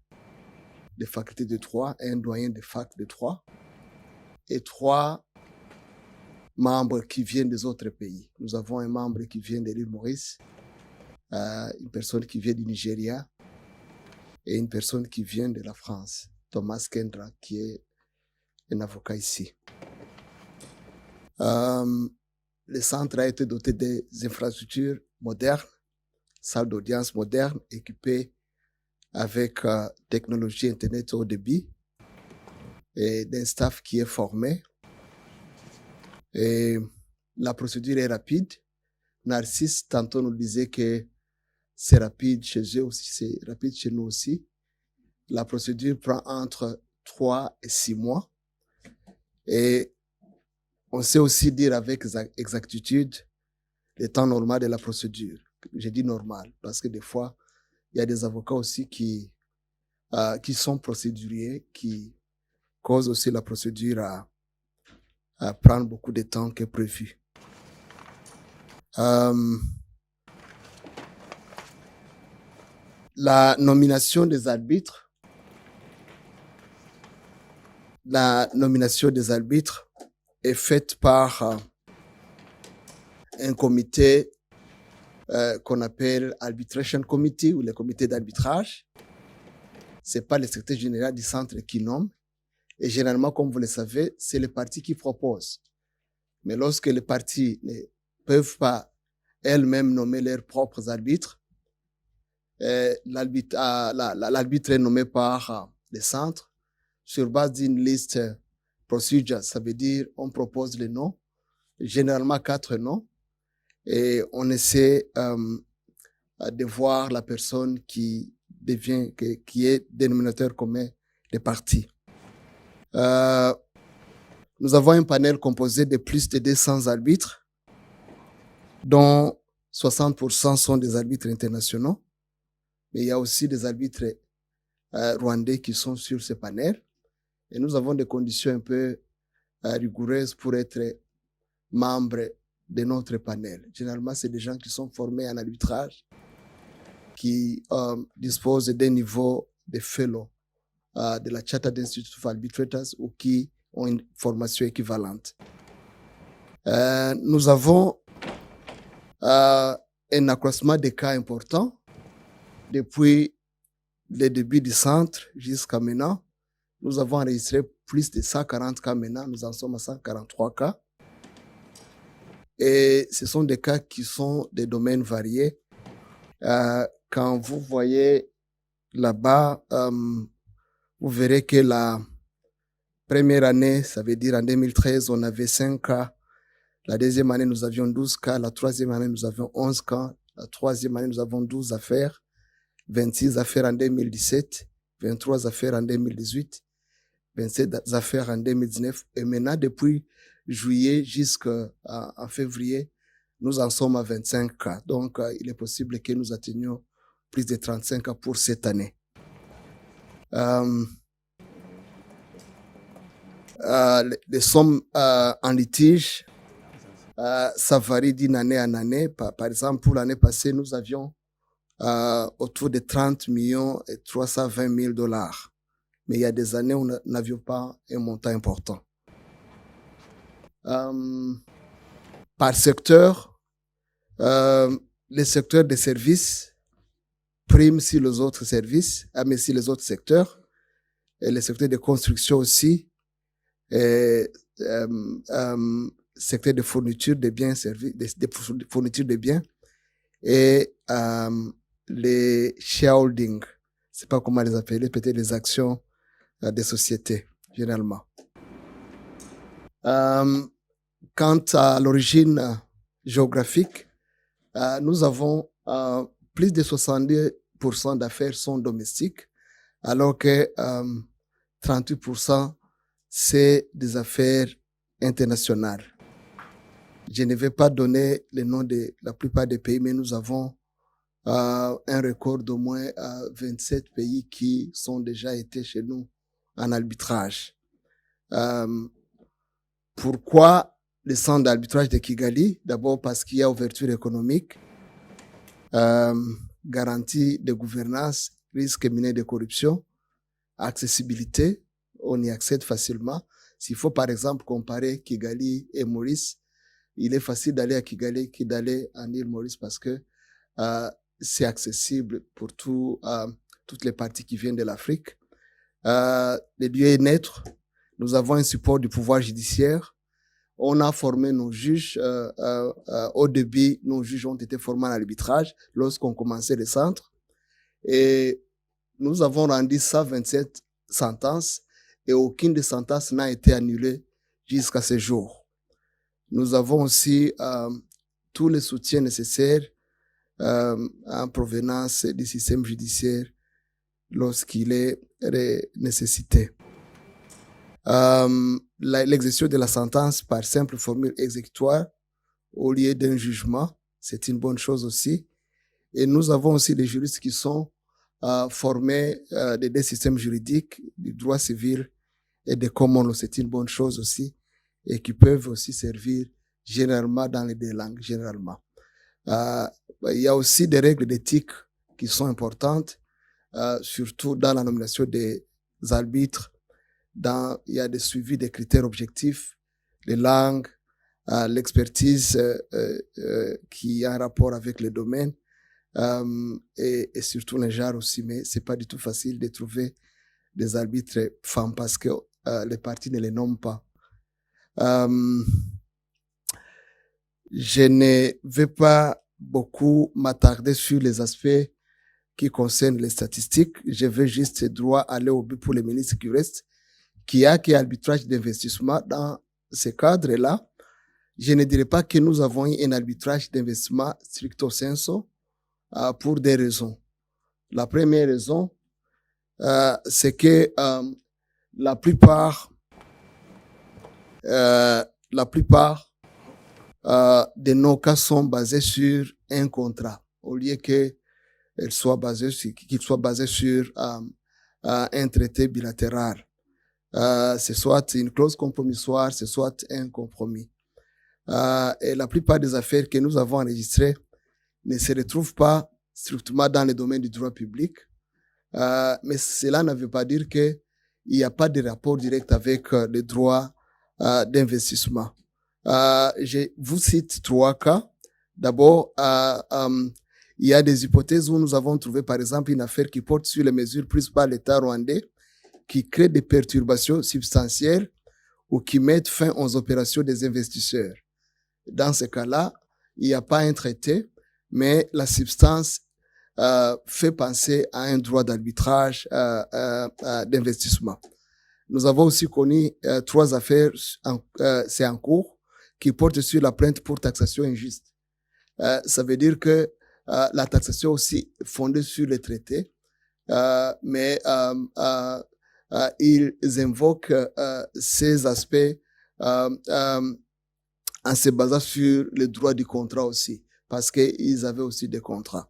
S4: des facultés de droit, un doyen de fac de droit, et 3 membres qui viennent des autres pays. Nous avons un membre qui vient de l'île Maurice, une personne qui vient du Nigeria et une personne qui vient de la France, Thomas Kendra, qui est un avocat ici. Le centre a été doté des infrastructures modernes, salles d'audience modernes, équipées avec technologie Internet haut débit et d'un staff qui est formé. Et la procédure est rapide. Narcisse, tantôt, nous disait que c'est rapide chez eux aussi, c'est rapide chez nous aussi. La procédure prend entre 3 et 6 mois. Et on sait aussi dire avec exactitude le temps normal de la procédure. Je dis normal parce que des fois, il y a des avocats aussi qui sont procéduriers, qui causent aussi la procédure à prendre beaucoup de temps que prévu. La nomination des arbitres. La nomination des arbitres est faite par un comité qu'on appelle Arbitration Committee ou le comité d'arbitrage. C'est pas le secrétaire général du centre qui nomme. Et généralement, comme vous le savez, c'est les partis qui proposent. Mais lorsque les partis ne peuvent pas elles-mêmes nommer leurs propres arbitres, l'arbitre est nommé par le centre sur base d'une liste procedure. Ça veut dire on propose les noms, généralement 4 noms, et on essaie de voir la personne qui est dénominateur commun des partis. Nous avons un panel composé de plus de 200 arbitres, dont 60% sont des arbitres internationaux, mais il y a aussi des arbitres rwandais qui sont sur ce panel. Et nous avons des conditions un peu rigoureuses pour être membres de notre panel. Généralement, c'est des gens qui sont formés en arbitrage, qui disposent d'un niveau de fellow de la Chartered Institute of Arbitrators ou qui ont une formation équivalente. Nous avons un accroissement des cas important depuis le début du centre jusqu'à maintenant. Nous avons enregistré plus de 140 cas maintenant. Nous en sommes à 143 cas. Et ce sont des cas qui sont des domaines variés. Quand vous voyez là-bas, vous verrez que la première année, ça veut dire en 2013, on avait 5 cas. La deuxième année, nous avions 12 cas. La troisième année, nous avions 11 cas. La troisième année, nous avons 12 affaires. 26 affaires en 2017. 23 affaires en 2018. 27 affaires en 2019. Et maintenant, depuis juillet jusqu'en février, nous en sommes à 25 cas. Donc, il est possible que nous atteignions plus de 35 cas pour cette année. Les sommes en litige, ça varie d'une année en année. Par exemple, pour l'année passée, nous avions autour de 30 millions et 320 000 dollars. Mais il y a des années où nous n'avions pas un montant important. Par secteur, les secteurs des services priment sur les autres services, mais sur les autres secteurs, et les secteurs de construction aussi, et secteur de fourniture de biens, services, de fourniture de biens, et les shareholding, je sais pas comment les appeler, peut-être les actions des sociétés, généralement. Quant à l'origine géographique, nous avons plus de 70% 70% d'affaires sont domestiques, alors que 38% c'est des affaires internationales. Je ne vais pas donner les noms de la plupart des pays, mais nous avons un record d'au moins 27 pays qui sont déjà été chez nous en arbitrage. Pourquoi le centre d'arbitrage de Kigali? D'abord parce qu'il y a ouverture économique, garantie de gouvernance, risque mineur de corruption, accessibilité, on y accède facilement. S'il faut par exemple comparer Kigali et Maurice, il est facile d'aller à Kigali que d'aller en île Maurice parce que c'est accessible pour toutes les parties qui viennent de l'Afrique. Le lieu est neutre. Nous avons un support du pouvoir judiciaire. On a formé nos juges. Au début, nos juges ont été formés en arbitrage lorsqu'on commençait le centre. Et nous avons rendu 127 sentences et aucune des sentences n'a été annulée jusqu'à ce jour. Nous avons aussi tous les soutiens nécessaires en provenance du système judiciaire lorsqu'il est nécessité. L'exécution de la sentence par simple formule exécutoire au lieu d'un jugement, c'est une bonne chose aussi. Et nous avons aussi des juristes qui sont formés des systèmes juridiques, du droit civil et des common law, c'est une bonne chose aussi, et qui peuvent aussi servir généralement dans les deux langues, généralement. Il y a aussi des règles d'éthique qui sont importantes, surtout dans la nomination des arbitres. Il y a des suivis des critères objectifs, les langues, l'expertise qui a un rapport avec le domaine, et surtout les genres aussi. Mais c'est pas du tout facile de trouver des arbitres femmes parce que les partis ne les nomment pas. Je ne vais pas beaucoup m'attarder sur les aspects qui concernent les statistiques. Je vais juste droit aller au but pour les ministres qui restent, qui a arbitrage d'investissement dans ce cadre-là. Je ne dirais pas que nous avons eu un arbitrage d'investissement stricto sensu pour des raisons. La première raison, c'est que la plupart de nos cas sont basés sur un contrat, au lieu qu'il soit basé sur un traité bilatéral. C'est soit une clause compromissoire, c'est soit un compromis. Et la plupart des affaires que nous avons enregistrées ne se retrouvent pas strictement dans le domaine du droit public. Mais cela ne veut pas dire qu'il n'y a pas de rapport direct avec le droit d'investissement. Je vous cite 3 cas. D'abord, il y a des hypothèses où nous avons trouvé, par exemple, une affaire qui porte sur les mesures prises par l'État rwandais qui créent des perturbations substantielles ou qui mettent fin aux opérations des investisseurs. Dans ce cas-là, il n'y a pas un traité, mais la substance fait penser à un droit d'arbitrage d'investissement. Nous avons aussi connu 3 affaires, c'est en cours, qui portent sur la plainte pour taxation injuste. Ça veut dire que la taxation aussi fondée sur les traités, mais ils invoquent ces aspects en se basant sur le droit du contrat aussi, parce qu'ils avaient aussi des contrats.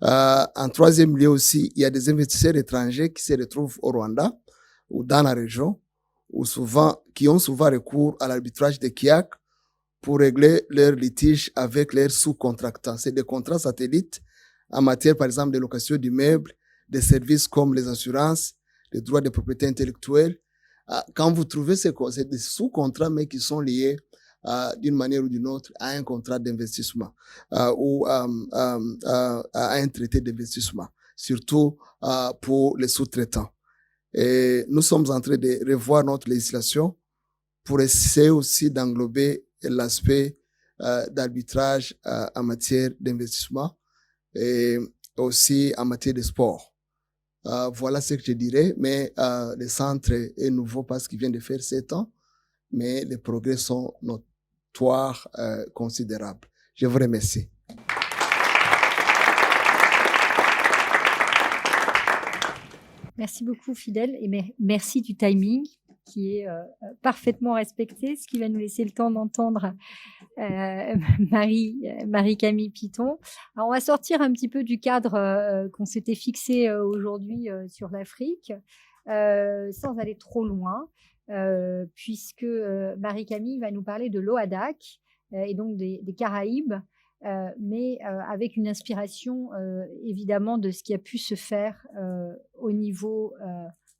S4: En troisième lieu aussi, il y a des investisseurs étrangers qui se retrouvent au Rwanda ou dans la région, qui ont souvent recours à l'arbitrage de KIAC pour régler leurs litiges avec leurs sous-contractants. C'est des contrats satellites en matière, par exemple, de location d'immeubles, des services comme les assurances, les droits de propriété intellectuelle. Quand vous trouvez c'est des sous-contrats, mais qui sont liés d'une manière ou d'une autre à un contrat d'investissement ou à un traité d'investissement, surtout pour les sous-traitants. Et nous sommes en train de revoir notre législation pour essayer aussi d'englober l'aspect d'arbitrage en matière d'investissement et aussi en matière de sport. Voilà ce que je dirais, mais le centre est nouveau parce qu'il vient de faire 7 ans, mais les progrès sont notoires, considérables. Je vous remercie.
S1: Merci beaucoup, Fidèle, et merci du timing qui est parfaitement respecté, ce qui va nous laisser le temps d'entendre Marie-Camille Piton. Alors, on va sortir un petit peu du cadre qu'on s'était fixé aujourd'hui sur l'Afrique, sans aller trop loin, puisque Marie-Camille va nous parler de l'OADAC et donc des Caraïbes, mais avec une inspiration évidemment de ce qui a pu se faire au niveau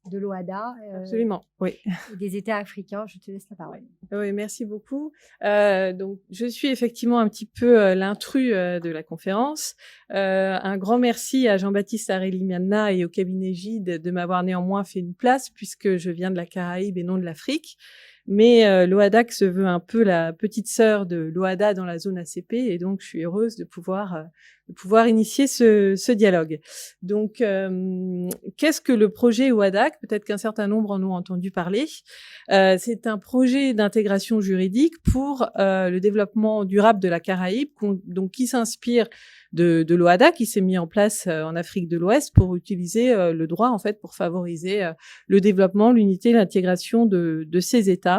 S1: de l'OADA.
S5: Absolument, oui.
S1: Et des États africains. Je te laisse la parole.
S5: Oui, merci beaucoup. Donc, je suis effectivement un petit peu l'intrus de la conférence. Un grand merci à Jean-Baptiste Arelimiana et au cabinet Gide de m'avoir néanmoins fait une place, puisque je viens de la Caraïbe et non de l'Afrique. Mais l'OADAC se veut un peu la petite sœur de l'OADA dans la zone ACP, et donc je suis heureuse de pouvoir initier ce dialogue. Donc, qu'est-ce que le projet OADAC? Peut-être qu'un certain nombre en ont entendu parler. C'est un projet d'intégration juridique pour le développement durable de la Caraïbe, donc qui s'inspire de l'OADA, qui s'est mis en place en Afrique de l'Ouest pour utiliser le droit en fait pour favoriser le développement, l'unité, l'intégration de ces États.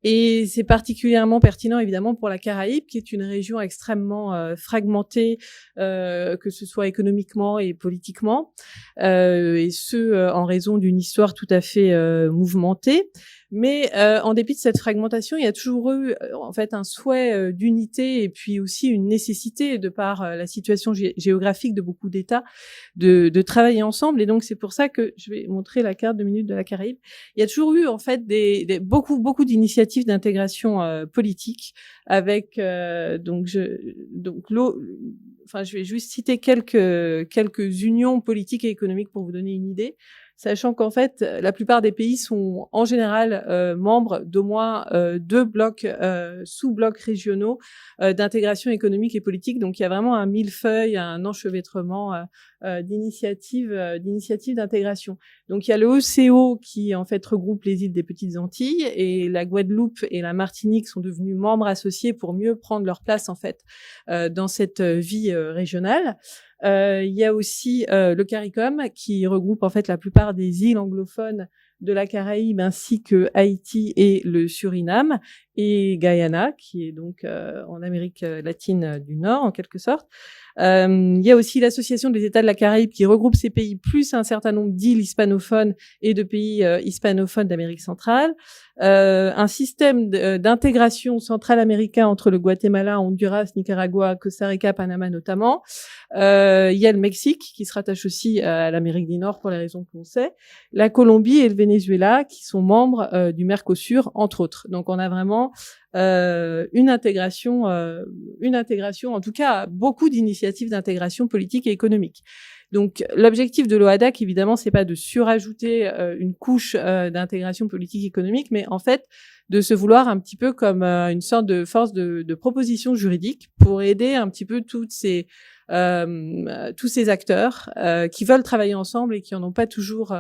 S5: Et c'est particulièrement pertinent évidemment pour la Caraïbe, qui est une région extrêmement fragmentée, que ce soit économiquement et politiquement, et ce en raison d'une histoire tout à fait mouvementée. Mais en dépit de cette fragmentation, il y a toujours eu en fait un souhait d'unité, et puis aussi une nécessité, de par la situation géographique de beaucoup d'États, de travailler ensemble. Et donc c'est pour ça que je vais montrer la carte 2 minutes de la Caraïbe. Il y a toujours eu en fait beaucoup d'initiatives d'intégration politique, avec je vais juste citer quelques unions politiques et économiques pour vous donner une idée. Sachant qu'en fait, la plupart des pays sont en général membres d'au moins 2 blocs, sous-blocs régionaux d'intégration économique et politique. Donc, il y a vraiment un millefeuille, un enchevêtrement d'initiatives d'intégration. Donc, il y a le OCO qui, en fait, regroupe les îles des Petites Antilles, et la Guadeloupe et la Martinique sont devenus membres associés pour mieux prendre leur place, en fait, dans cette vie régionale. Il y a aussi le CARICOM qui regroupe en fait la plupart des îles anglophones de la Caraïbe, ainsi que Haïti et le Suriname, et Guyana qui est donc en Amérique latine du Nord en quelque sorte. Il y a aussi l'Association des États de la Caraïbe qui regroupe ces pays plus un certain nombre d'îles hispanophones et de pays hispanophones d'Amérique centrale. Un système d'intégration central-américain entre le Guatemala, Honduras, Nicaragua, Costa Rica, Panama notamment. Il y a le Mexique qui se rattache aussi à l'Amérique du Nord pour les raisons que l'on sait. La Colombie et le Venezuela qui sont membres du Mercosur, entre autres. Donc on a vraiment une intégration, en tout cas beaucoup d'initiatives d'intégration politique et économique. Donc l'objectif de l'OADAC, évidemment, c'est pas de surajouter une couche d'intégration politique et économique, mais en fait de se vouloir un petit peu comme une sorte de force de proposition juridique pour aider un petit peu tous ces acteurs qui veulent travailler ensemble et qui en ont pas toujours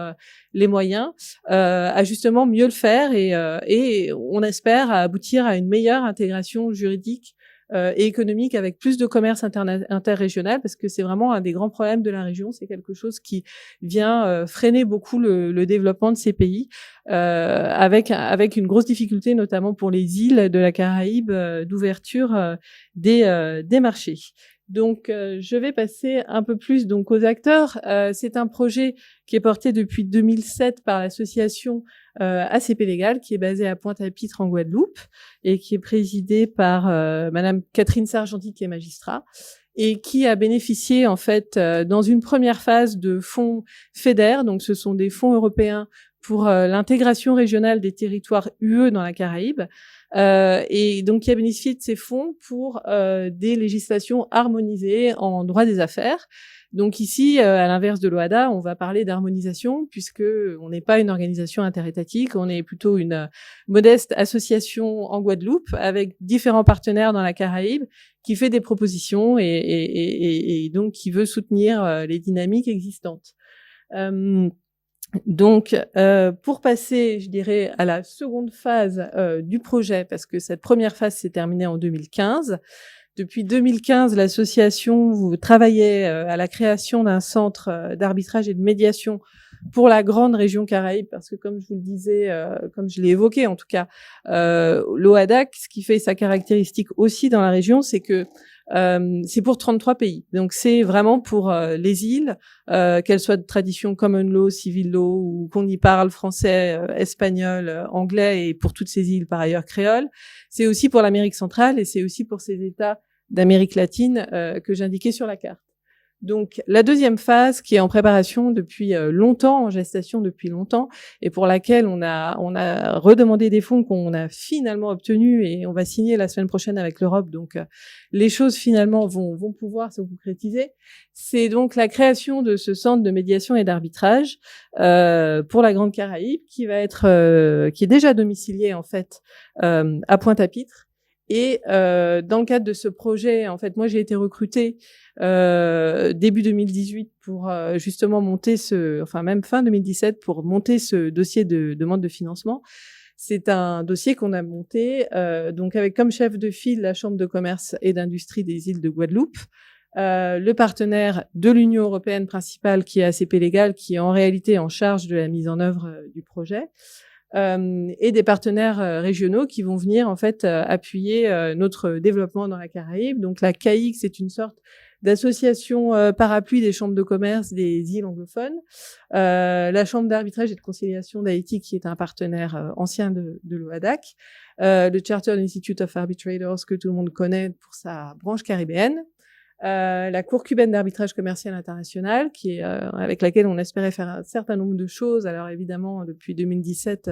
S5: les moyens à justement mieux le faire, et on espère aboutir à une meilleure intégration juridique et économique, avec plus de commerce interrégional, parce que c'est vraiment un des grands problèmes de la région. C'est quelque chose qui vient freiner beaucoup le développement de ces pays, avec une grosse difficulté, notamment pour les îles de la Caraïbe, d'ouverture des marchés. Donc, je vais passer un peu plus donc aux acteurs. C'est un projet qui est porté depuis 2007 par l'association ACP Légal, qui est basée à Pointe-à-Pitre en Guadeloupe, et qui est présidée par Madame Catherine Sargenty, qui est magistrat, et qui a bénéficié en fait dans une première phase de fonds FEDER. Donc, ce sont des fonds européens pour l'intégration régionale des territoires UE dans la Caraïbe. Et donc, qui a bénéficié de ces fonds pour des législations harmonisées en droit des affaires. Donc ici, à l'inverse de l'OADA, on va parler d'harmonisation, puisque on n'est pas une organisation interétatique, on est plutôt une modeste association en Guadeloupe avec différents partenaires dans la Caraïbe, qui fait des propositions et donc qui veut soutenir les dynamiques existantes. Donc, pour passer, je dirais, à la seconde phase du projet, parce que cette première phase s'est terminée en 2015. Depuis 2015, l'association travaillait à la création d'un centre d'arbitrage et de médiation pour la grande région Caraïbes, parce que comme je vous le disais, comme je l'ai évoqué en tout cas, l'OADAC, ce qui fait sa caractéristique aussi dans la région, c'est que c'est pour 33 pays. Donc c'est vraiment pour les îles, qu'elles soient de tradition common law, civil law, ou qu'on y parle français, espagnol, anglais, et pour toutes ces îles par ailleurs créoles. C'est aussi pour l'Amérique centrale et c'est aussi pour ces États d'Amérique latine que j'indiquais sur la carte. Donc la deuxième phase, qui est en préparation depuis longtemps, en gestation depuis longtemps, et pour laquelle on a redemandé des fonds qu'on a finalement obtenus, et on va signer la semaine prochaine avec l'Europe. Donc les choses finalement vont pouvoir se concrétiser. C'est donc la création de ce centre de médiation et d'arbitrage pour la Grande Caraïbe, qui est déjà domicilié en fait à Pointe-à-Pitre. Et dans le cadre de ce projet, en fait, moi j'ai été recrutée début 2018 pour justement monter même fin 2017 pour monter ce dossier de demande de financement. C'est un dossier qu'on a monté donc avec comme chef de file la Chambre de commerce et d'industrie des îles de Guadeloupe, le partenaire de l'Union européenne principale qui est ACP Légal, qui est en réalité en charge de la mise en œuvre du projet. Et des partenaires régionaux qui vont venir en fait appuyer notre développement dans la Caraïbe. Donc la CAIX, c'est une sorte d'association parapluie des chambres de commerce des îles anglophones. La Chambre d'arbitrage et de conciliation d'Haïti, qui est un partenaire ancien de l'OADAC. Le Chartered Institute of Arbitrators, que tout le monde connaît pour sa branche caribéenne. La Cour cubaine d'arbitrage commercial international, qui est avec laquelle on espérait faire un certain nombre de choses. Alors évidemment, depuis 2017,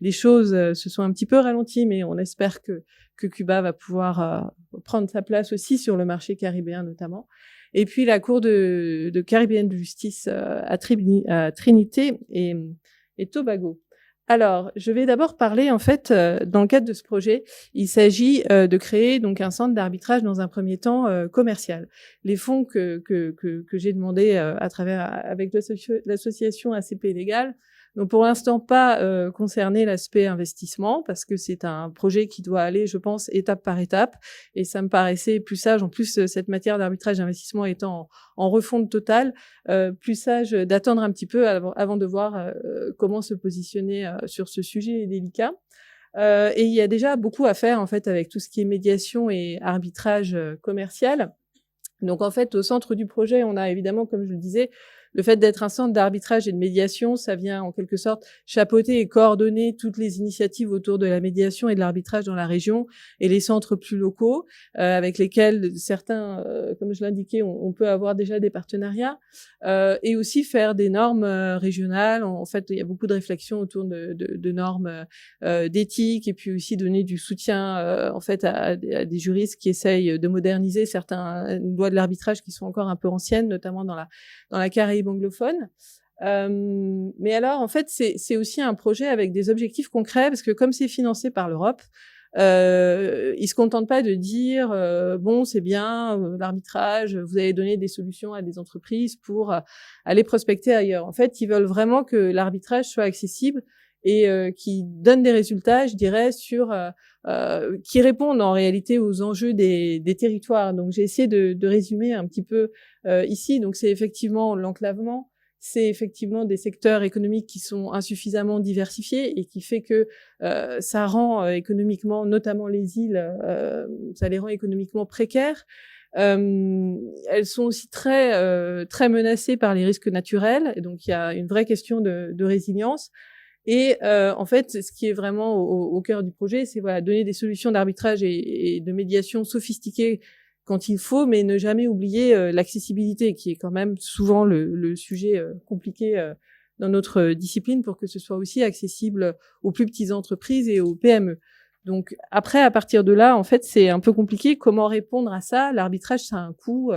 S5: les choses se sont un petit peu ralenties, mais on espère que Cuba va pouvoir prendre sa place aussi sur le marché caribéen notamment. Et puis la Cour de caribéenne de justice à Trinité et Tobago. Alors, je vais d'abord parler, en fait, dans le cadre de ce projet, il s'agit de créer donc un centre d'arbitrage dans un premier temps commercial. Les fonds que j'ai demandé avec l'association ACP Légal n'ont pour l'instant pas concerné l'aspect investissement, parce que c'est un projet qui doit aller, je pense, étape par étape, et ça me paraissait plus sage. En plus, cette matière d'arbitrage d'investissement étant en refonte totale, plus sage d'attendre un petit peu avant de voir comment se positionner sur ce sujet délicat. Et il y a déjà beaucoup à faire en fait avec tout ce qui est médiation et arbitrage commercial. Donc en fait, au centre du projet, on a évidemment, comme je le disais, le fait d'être un centre d'arbitrage et de médiation, ça vient en quelque sorte chapeauter et coordonner toutes les initiatives autour de la médiation et de l'arbitrage dans la région et les centres plus locaux avec lesquels certains, comme je l'indiquais, on peut avoir déjà des partenariats et aussi faire des normes régionales. En fait, il y a beaucoup de réflexions autour de normes d'éthique et puis aussi donner du soutien en fait à des juristes qui essayent de moderniser certaines lois de l'arbitrage qui sont encore un peu anciennes, notamment dans la Caraïbe anglophone. Mais alors, en fait, c'est aussi un projet avec des objectifs concrets, parce que comme c'est financé par l'Europe, ils se contentent pas de dire bon, c'est bien l'arbitrage, vous allez donner des solutions à des entreprises pour aller prospecter ailleurs. En fait, ils veulent vraiment que l'arbitrage soit accessible et qui donne des résultats, je dirais, qui répondent en réalité aux enjeux des territoires. Donc, j'ai essayé de résumer un petit peu ici. Donc, c'est effectivement l'enclavement, c'est effectivement des secteurs économiques qui sont insuffisamment diversifiés et qui fait que ça rend économiquement, notamment les îles, ça les rend économiquement précaires. Elles sont aussi très menacées par les risques naturels, et donc il y a une vraie question de résilience. Et en fait, ce qui est vraiment au cœur du projet, c'est donner des solutions d'arbitrage et de médiation sophistiquées quand il faut, mais ne jamais oublier l'accessibilité, qui est quand même souvent le sujet compliqué dans notre discipline, pour que ce soit aussi accessible aux plus petites entreprises et aux PME. Donc après, à partir de là, en fait, c'est un peu compliqué. Comment répondre à ça? L'arbitrage, ça a un coût.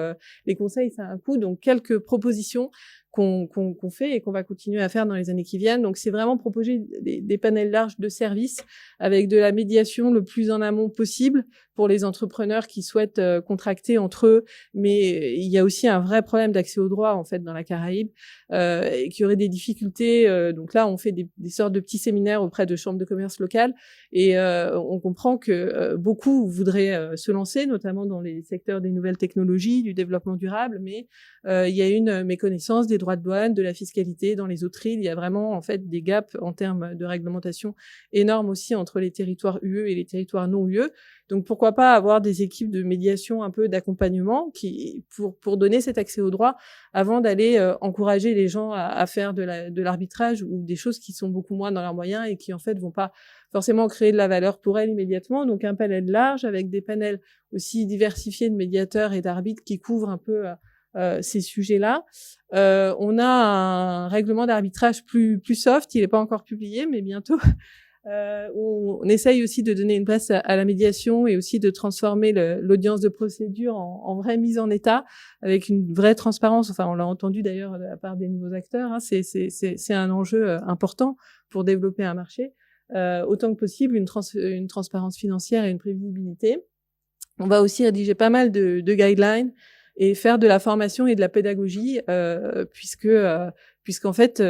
S5: Les conseils, ça a un coût. Donc quelques propositions qu'on fait et qu'on va continuer à faire dans les années qui viennent. Donc c'est vraiment proposer des panels larges de services avec de la médiation le plus en amont possible pour les entrepreneurs qui souhaitent contracter entre eux. Mais il y a aussi un vrai problème d'accès au droit en fait dans la Caraïbe et qui aurait des difficultés. Donc là, on fait des sortes de petits séminaires auprès de chambres de commerce locales et on comprend que beaucoup voudraient se lancer, notamment dans les secteurs des nouvelles technologies, du développement durable, mais il y a une méconnaissance des des droits de douane, de la fiscalité dans les autres îles. Il y a vraiment en fait des gaps en termes de réglementation énormes aussi entre les territoires UE et les territoires non UE. Donc pourquoi pas avoir des équipes de médiation, un peu d'accompagnement, qui pour donner cet accès au droit avant d'aller encourager les gens à faire de l'arbitrage ou des choses qui sont beaucoup moins dans leurs moyens et qui en fait vont pas forcément créer de la valeur pour elles immédiatement. Donc un panel large avec des panels aussi diversifiés de médiateurs et d'arbitres qui couvrent un peu ces sujets-là. On a un règlement d'arbitrage plus soft, il n'est pas encore publié, mais bientôt. On essaye aussi de donner une place à la médiation et aussi de transformer l'audience de procédure en vraie mise en état avec une vraie transparence. Enfin, on l'a entendu d'ailleurs de la part des nouveaux acteurs. Hein, c'est un enjeu important pour développer un marché. Autant que possible, une transparence financière et une prévisibilité. On va aussi rédiger pas mal de guidelines et faire de la formation et de la pédagogie, puisqu'en fait,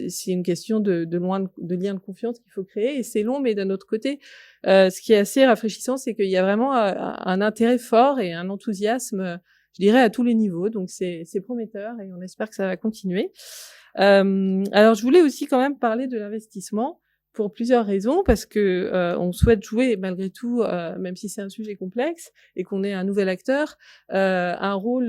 S5: c'est une question de lien de confiance qu'il faut créer, et c'est long, mais d'un autre côté, ce qui est assez rafraîchissant, c'est qu'il y a vraiment un intérêt fort et un enthousiasme, je dirais, à tous les niveaux, donc c'est prometteur, et on espère que ça va continuer. Alors, je voulais aussi quand même parler de l'investissement, pour plusieurs raisons, parce que on souhaite jouer malgré tout, même si c'est un sujet complexe et qu'on est un nouvel acteur, un rôle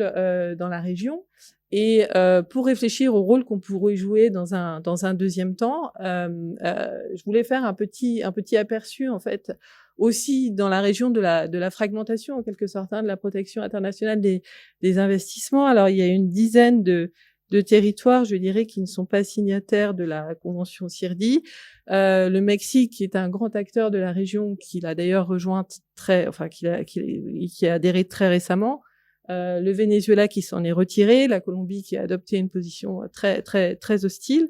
S5: dans la région. Et pour réfléchir au rôle qu'on pourrait jouer dans un deuxième temps, je voulais faire un petit aperçu en fait aussi dans la région de la fragmentation en quelque sorte, hein, de la protection internationale des investissements. Alors il y a une dizaine de territoires, je dirais, qui ne sont pas signataires de la convention CIRDI. Le Mexique, qui est un grand acteur de la région, qui l'a d'ailleurs rejoint qui a adhéré très récemment. Le Venezuela qui s'en est retiré, la Colombie qui a adopté une position très très très hostile.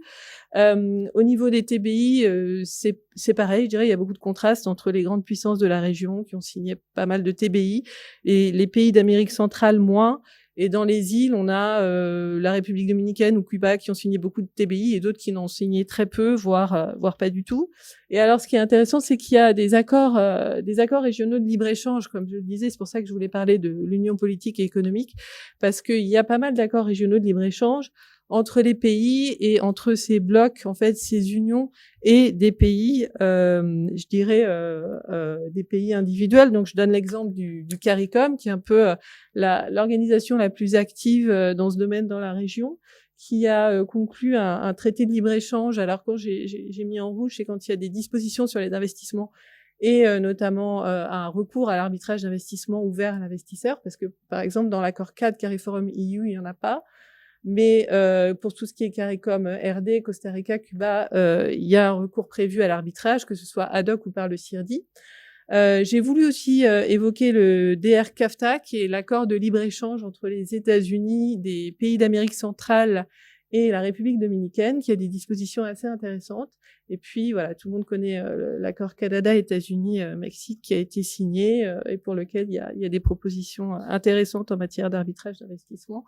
S5: Au niveau des TBI, c'est pareil, je dirais, il y a beaucoup de contrastes entre les grandes puissances de la région qui ont signé pas mal de TBI et les pays d'Amérique centrale moins. Et dans les îles, on a la République dominicaine ou Cuba qui ont signé beaucoup de TBI et d'autres qui n'ont signé très peu, voire pas du tout. Et alors, ce qui est intéressant, c'est qu'il y a des accords régionaux de libre-échange, comme je le disais. C'est pour ça que je voulais parler de l'union politique et économique, parce qu'il y a pas mal d'accords régionaux de libre-échange entre les pays et entre ces blocs, en fait, ces unions et des pays, je dirais, des pays individuels. Donc, je donne l'exemple du CARICOM, qui est un peu l'organisation la plus active dans ce domaine dans la région, qui a conclu un traité de libre-échange. Alors, quand j'ai mis en rouge, c'est quand il y a des dispositions sur les investissements et notamment un recours à l'arbitrage d'investissement ouvert à l'investisseur, parce que, par exemple, dans l'accord cadre CARIFORUM EU, il n'y en a pas. Mais pour tout ce qui est CARICOM RD, Costa Rica, Cuba, il y a un recours prévu à l'arbitrage, que ce soit ad hoc ou par le CIRDI. J'ai voulu aussi évoquer le DR-CAFTA, qui est l'accord de libre-échange entre les États-Unis, des pays d'Amérique centrale et la République dominicaine, qui a des dispositions assez intéressantes. Et puis, voilà, tout le monde connaît l'accord Canada-États-Unis-Mexique qui a été signé et pour lequel il y a des propositions intéressantes en matière d'arbitrage d'investissement.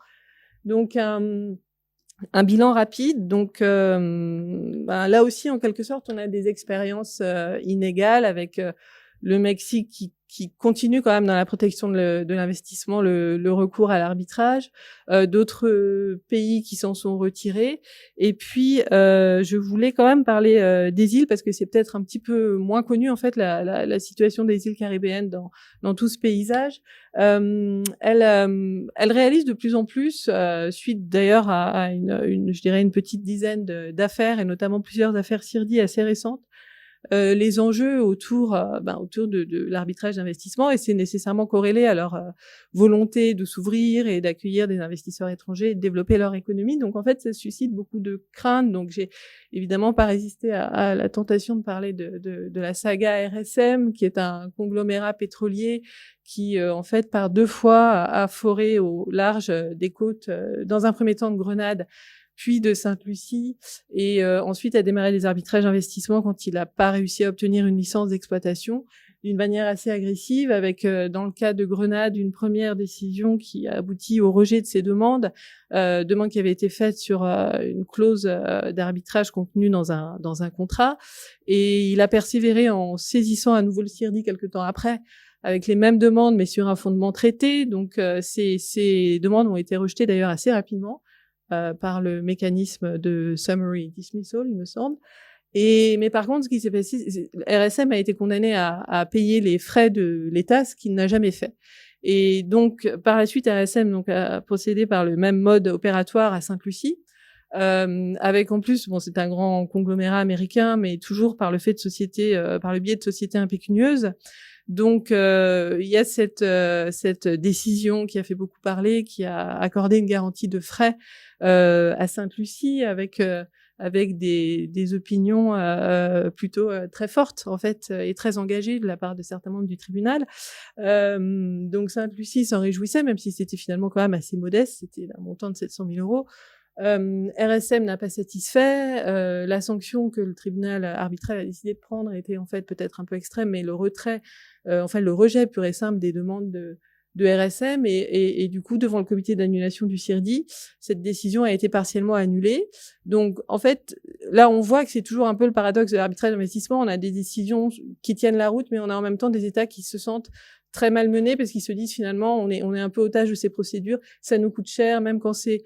S5: Donc, un bilan rapide. Donc, là aussi, en quelque sorte, on a des expériences inégales avec le Mexique qui continue quand même dans la protection de l'investissement, le recours à l'arbitrage, d'autres pays qui s'en sont retirés. Et puis, je voulais quand même parler des îles parce que c'est peut-être un petit peu moins connu en fait la situation des îles caribéennes dans tout ce paysage. Elle réalise de plus en plus, suite d'ailleurs à je dirais une petite dizaine d'affaires et notamment plusieurs affaires CIRDI assez récentes. Les enjeux autour de l'arbitrage d'investissement, et c'est nécessairement corrélé à leur volonté de s'ouvrir et d'accueillir des investisseurs étrangers et de développer leur économie. Donc en fait, ça suscite beaucoup de craintes. Donc j'ai évidemment pas résisté à la tentation de parler de la saga RSM, qui est un conglomérat pétrolier qui en fait par 2 fois a foré au large des côtes, dans un premier temps de Grenade, puis de Sainte-Lucie, et ensuite a démarré des arbitrages d'investissement quand il n'a pas réussi à obtenir une licence d'exploitation d'une manière assez agressive, avec dans le cas de Grenade une première décision qui a abouti au rejet de ses demandes qui avaient été faites sur une clause d'arbitrage contenue dans un contrat, et il a persévéré en saisissant à nouveau le CIRDI quelque temps après avec les mêmes demandes mais sur un fondement traité. Donc ces demandes ont été rejetées d'ailleurs assez rapidement. par le mécanisme de summary dismissal, il me semble. Mais par contre, ce qui s'est passé, RSM a été condamné à payer les frais de l'État, ce qu'il n'a jamais fait. Et donc, par la suite, RSM donc, a procédé par le même mode opératoire à Sainte-Lucie, avec en plus, bon, c'est un grand conglomérat américain, mais toujours par le fait de sociétés, par le biais de sociétés impécunieuses. Donc, il y a cette décision qui a fait beaucoup parler, qui a accordé une garantie de frais à Sainte-Lucie avec des opinions plutôt très fortes en fait et très engagées de la part de certains membres du tribunal. Donc Sainte-Lucie s'en réjouissait, même si c'était finalement quand même assez modeste, c'était un montant de 700 000 euros. RSM n'a pas satisfait. La sanction que le tribunal arbitral a décidé de prendre était en fait peut-être un peu extrême, mais le rejet pur et simple des demandes de RSM et du coup devant le comité d'annulation du CIRDI, cette décision a été partiellement annulée. Donc en fait, là on voit que c'est toujours un peu le paradoxe de l'arbitrage d'investissement. On a des décisions qui tiennent la route, mais on a en même temps des États qui se sentent très malmenés parce qu'ils se disent finalement on est un peu otage de ces procédures, ça nous coûte cher même quand c'est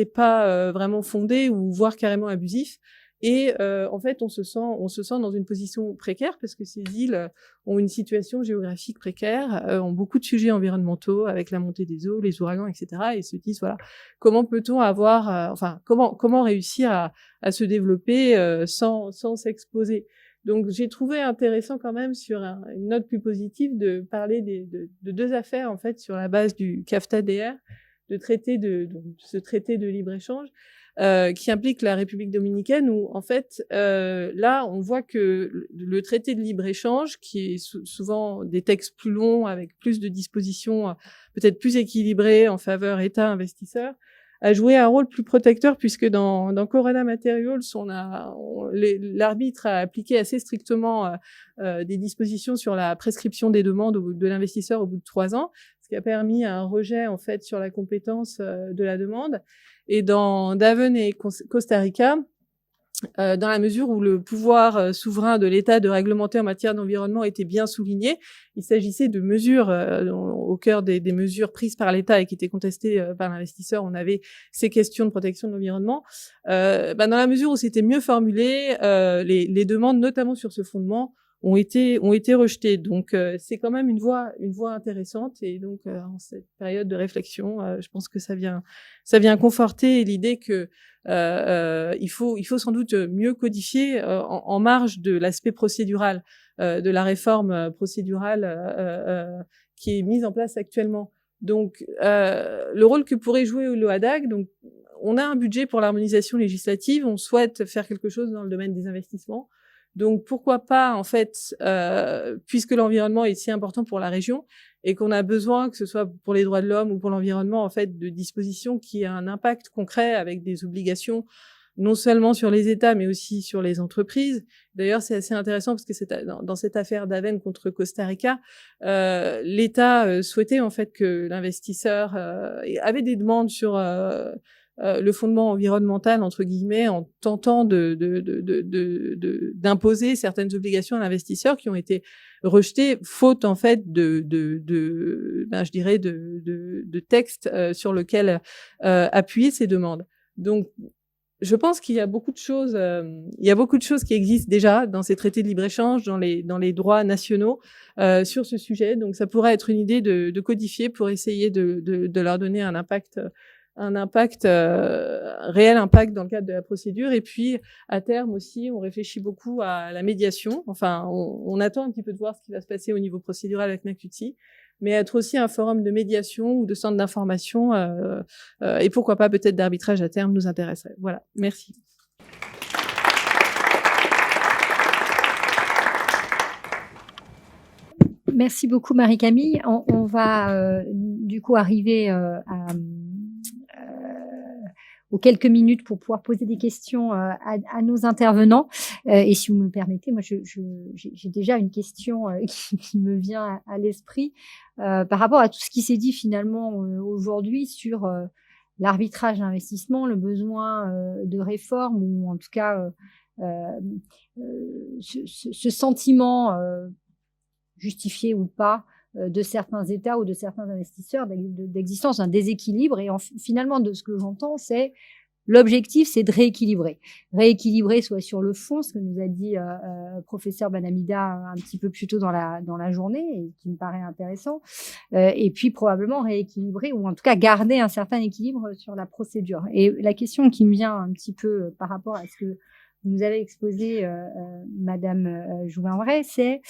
S5: pas vraiment fondé ou voire carrément abusif. Et en fait, on se sent dans une position précaire parce que ces îles ont une situation géographique précaire, ont beaucoup de sujets environnementaux avec la montée des eaux, les ouragans, etc. Et se disent voilà, comment peut-on avoir, comment réussir à se développer sans s'exposer. Donc j'ai trouvé intéressant quand même sur une note plus positive de parler de deux affaires en fait sur la base du CAFTA-DR, ce traité de libre-échange. Qui implique la République dominicaine où, en fait, là, on voit que le traité de libre-échange, qui est souvent des textes plus longs, avec plus de dispositions peut-être plus équilibrées en faveur État-investisseur, a joué un rôle plus protecteur puisque dans Corona Materials, l'arbitre a appliqué assez strictement des dispositions sur la prescription des demandes de l'investisseur au bout de 3 ans, ce qui a permis un rejet, en fait, sur la compétence de la demande. Et dans Daven et Costa Rica, dans la mesure où le pouvoir souverain de l'État de réglementer en matière d'environnement était bien souligné, il s'agissait de mesures au cœur des mesures prises par l'État et qui étaient contestées par l'investisseur. On avait ces questions de protection de l'environnement. Dans la mesure où c'était mieux formulé, les demandes, notamment sur ce fondement, ont été rejetées. Donc c'est quand même une voie intéressante et donc en cette période de réflexion, je pense que ça vient conforter l'idée que il faut sans doute mieux codifier en marge de l'aspect procédural de la réforme procédurale qui est mise en place actuellement. Donc le rôle que pourrait jouer l'OHADAG, donc on a un budget pour l'harmonisation législative, on souhaite faire quelque chose dans le domaine des investissements. Donc pourquoi pas, en fait, puisque l'environnement est si important pour la région et qu'on a besoin, que ce soit pour les droits de l'homme ou pour l'environnement, en fait, de dispositions qui aient un impact concret avec des obligations non seulement sur les États, mais aussi sur les entreprises. D'ailleurs, c'est assez intéressant parce que dans cette affaire Daven contre Costa Rica, l'État souhaitait en fait que l'investisseur avait des demandes sur le fondement environnemental entre guillemets en tentant d'imposer certaines obligations à l'investisseur qui ont été rejetées faute en fait de textes sur lequel appuyer ces demandes. Donc je pense qu'il y a beaucoup de choses, qui existent déjà dans ces traités de libre-échange, dans les droits nationaux sur ce sujet. Donc ça pourrait être une idée de codifier pour essayer de leur donner un réel impact dans le cadre de la procédure. Et puis, à terme aussi, on réfléchit beaucoup à la médiation. Enfin, on attend un petit peu de voir ce qui va se passer au niveau procédural avec NACUTI, mais être aussi un forum de médiation ou de centre d'information et pourquoi pas peut-être d'arbitrage à terme nous intéresserait. Voilà, merci.
S1: Merci beaucoup Marie-Camille. On va du coup arriver aux quelques minutes pour pouvoir poser des questions à nos intervenants. Et si vous me le permettez, moi j'ai déjà une question qui me vient à l'esprit par rapport à tout ce qui s'est dit finalement aujourd'hui sur l'arbitrage d'investissement, le besoin de réforme ou en tout cas ce sentiment justifié ou pas de certains États ou de certains investisseurs d'existence d'un déséquilibre. Et finalement, de ce que j'entends, l'objectif, c'est de rééquilibrer. Rééquilibrer soit sur le fond, ce que nous a dit professeur Banamida un petit peu plus tôt dans la journée, et qui me paraît intéressant, et puis probablement rééquilibrer, ou en tout cas garder un certain équilibre sur la procédure. Et la question qui me vient un petit peu par rapport à ce que vous nous avez exposé, Madame Jouvin-Bray, c'est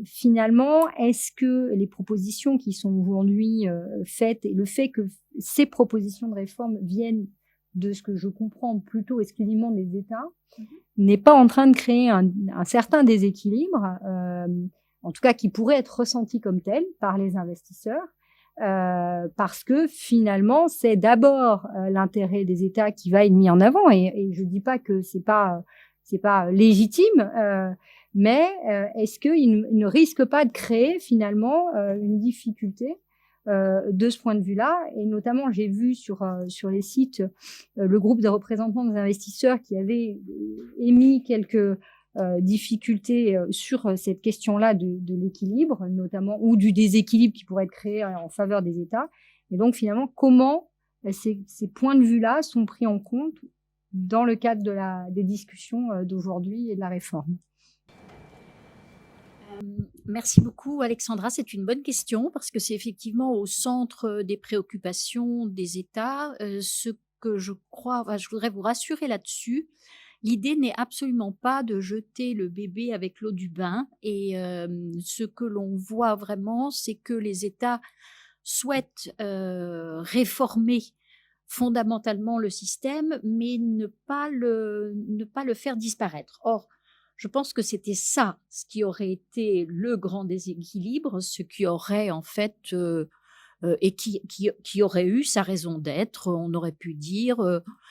S1: finalement, est-ce que les propositions qui sont aujourd'hui faites, et le fait que ces propositions de réforme viennent de ce que je comprends plutôt exclusivement des États, n'est pas en train de créer un certain déséquilibre, en tout cas qui pourrait être ressenti comme tel par les investisseurs, parce que finalement c'est d'abord l'intérêt des États qui va être mis en avant, et je dis pas que c'est pas légitime, mais est-ce qu'il ne risque pas de créer finalement une difficulté de ce point de vue-là? Et notamment, j'ai vu sur les sites le groupe des représentants des investisseurs qui avait émis quelques difficultés sur cette question-là de l'équilibre, notamment, ou du déséquilibre qui pourrait être créé en faveur des États. Et donc, finalement, comment ces points de vue-là sont pris en compte dans le cadre des discussions d'aujourd'hui et de la réforme?
S2: Merci beaucoup, Alexandra. C'est une bonne question parce que c'est effectivement au centre des préoccupations des États. Ce que je crois, je voudrais vous rassurer là-dessus. L'idée n'est absolument pas de jeter le bébé avec l'eau du bain. Et ce que l'on voit vraiment, c'est que les États souhaitent réformer fondamentalement le système, mais ne pas le faire disparaître. Or, je pense que c'était ça, ce qui aurait été le grand déséquilibre, ce qui aurait en fait et qui aurait eu sa raison d'être. On aurait pu dire,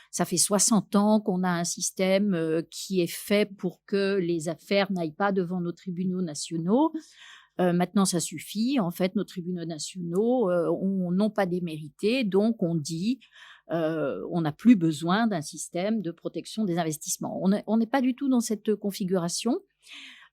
S2: ça fait 60 ans qu'on a un système qui est fait pour que les affaires n'aillent pas devant nos tribunaux nationaux. Maintenant, ça suffit. En fait, nos tribunaux nationaux n'ont pas démérité, donc on dit on n'a plus besoin d'un système de protection des investissements. On n'est pas du tout dans cette configuration.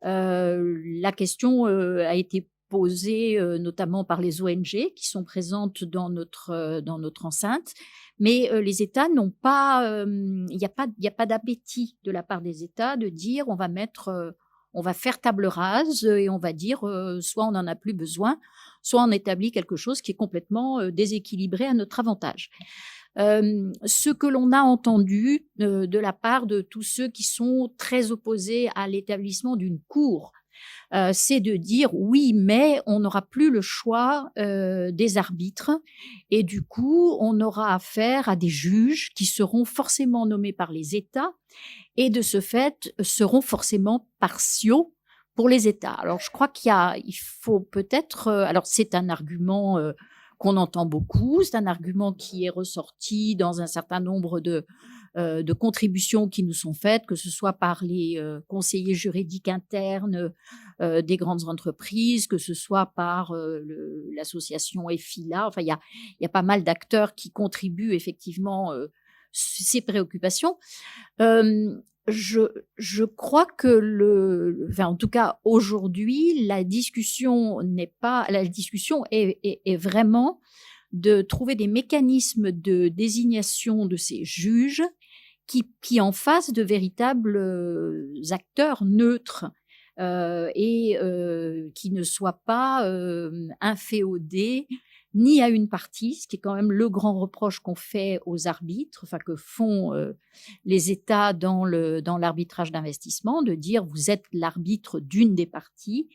S2: La question a été posée notamment par les ONG qui sont présentes dans notre enceinte, mais les États n'ont pas, il n'y a pas d'appétit de la part des États de dire on va faire table rase et on va dire soit on n'en a plus besoin, soit on établit quelque chose qui est complètement déséquilibré à notre avantage. Ce que l'on a entendu de la part de tous ceux qui sont très opposés à l'établissement d'une cour, c'est de dire oui, mais on n'aura plus le choix des arbitres et du coup, on aura affaire à des juges qui seront forcément nommés par les États et de ce fait seront forcément partiaux pour les États. Alors, je crois il faut peut-être, alors c'est un argument qu'on entend beaucoup, c'est un argument qui est ressorti dans un certain nombre de contributions qui nous sont faites, que ce soit par les conseillers juridiques internes des grandes entreprises, que ce soit par l'association EFILA. Enfin, il y a pas mal d'acteurs qui contribuent effectivement ces préoccupations. Je crois que en tout cas aujourd'hui, la discussion est vraiment de trouver des mécanismes de désignation de ces juges qui en fassent de véritables acteurs neutres et qui ne soient pas inféodés ni à une partie, ce qui est quand même le grand reproche qu'on fait aux arbitres, enfin que font les États dans l'arbitrage d'investissement, de dire vous êtes l'arbitre d'une des parties,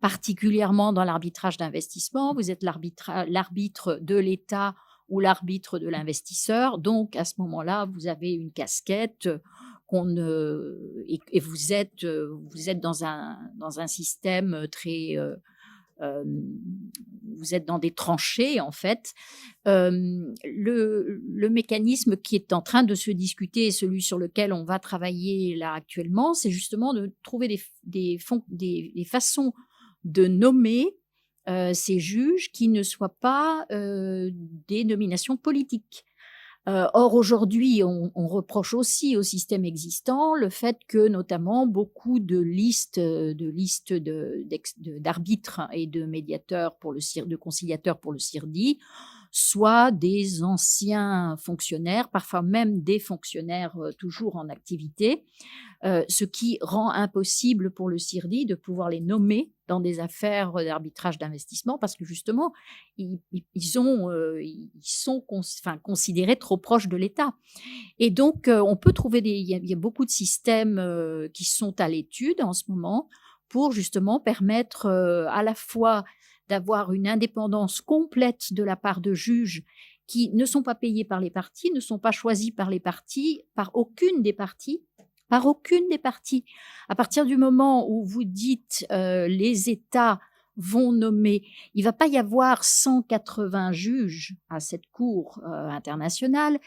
S2: particulièrement dans l'arbitrage d'investissement, vous êtes l'arbitre de l'État ou l'arbitre de l'investisseur, donc à ce moment-là, vous avez une casquette et vous êtes dans un système très vous êtes dans des tranchées en fait. Le mécanisme qui est en train de se discuter et celui sur lequel on va travailler là actuellement, c'est justement de trouver des façons de nommer ces juges qui ne soient pas des nominations politiques. Or, aujourd'hui, on reproche aussi au système existant le fait que, notamment, beaucoup de listes d'arbitres et de médiateurs de conciliateurs pour le CIRDI soient des anciens fonctionnaires, parfois même des fonctionnaires toujours en activité, ce qui rend impossible pour le CIRDI de pouvoir les nommer dans des affaires d'arbitrage d'investissement parce que justement, ils sont considérés trop proches de l'État. Et donc, on peut trouver il y a beaucoup de systèmes qui sont à l'étude en ce moment pour justement permettre à la fois d'avoir une indépendance complète de la part de juges qui ne sont pas payés par les partis, ne sont pas choisis par les partis, par aucune des parties. Par aucune des parties. À partir du moment où vous dites les États vont nommer, il ne va pas y avoir 180 juges à cette cour internationale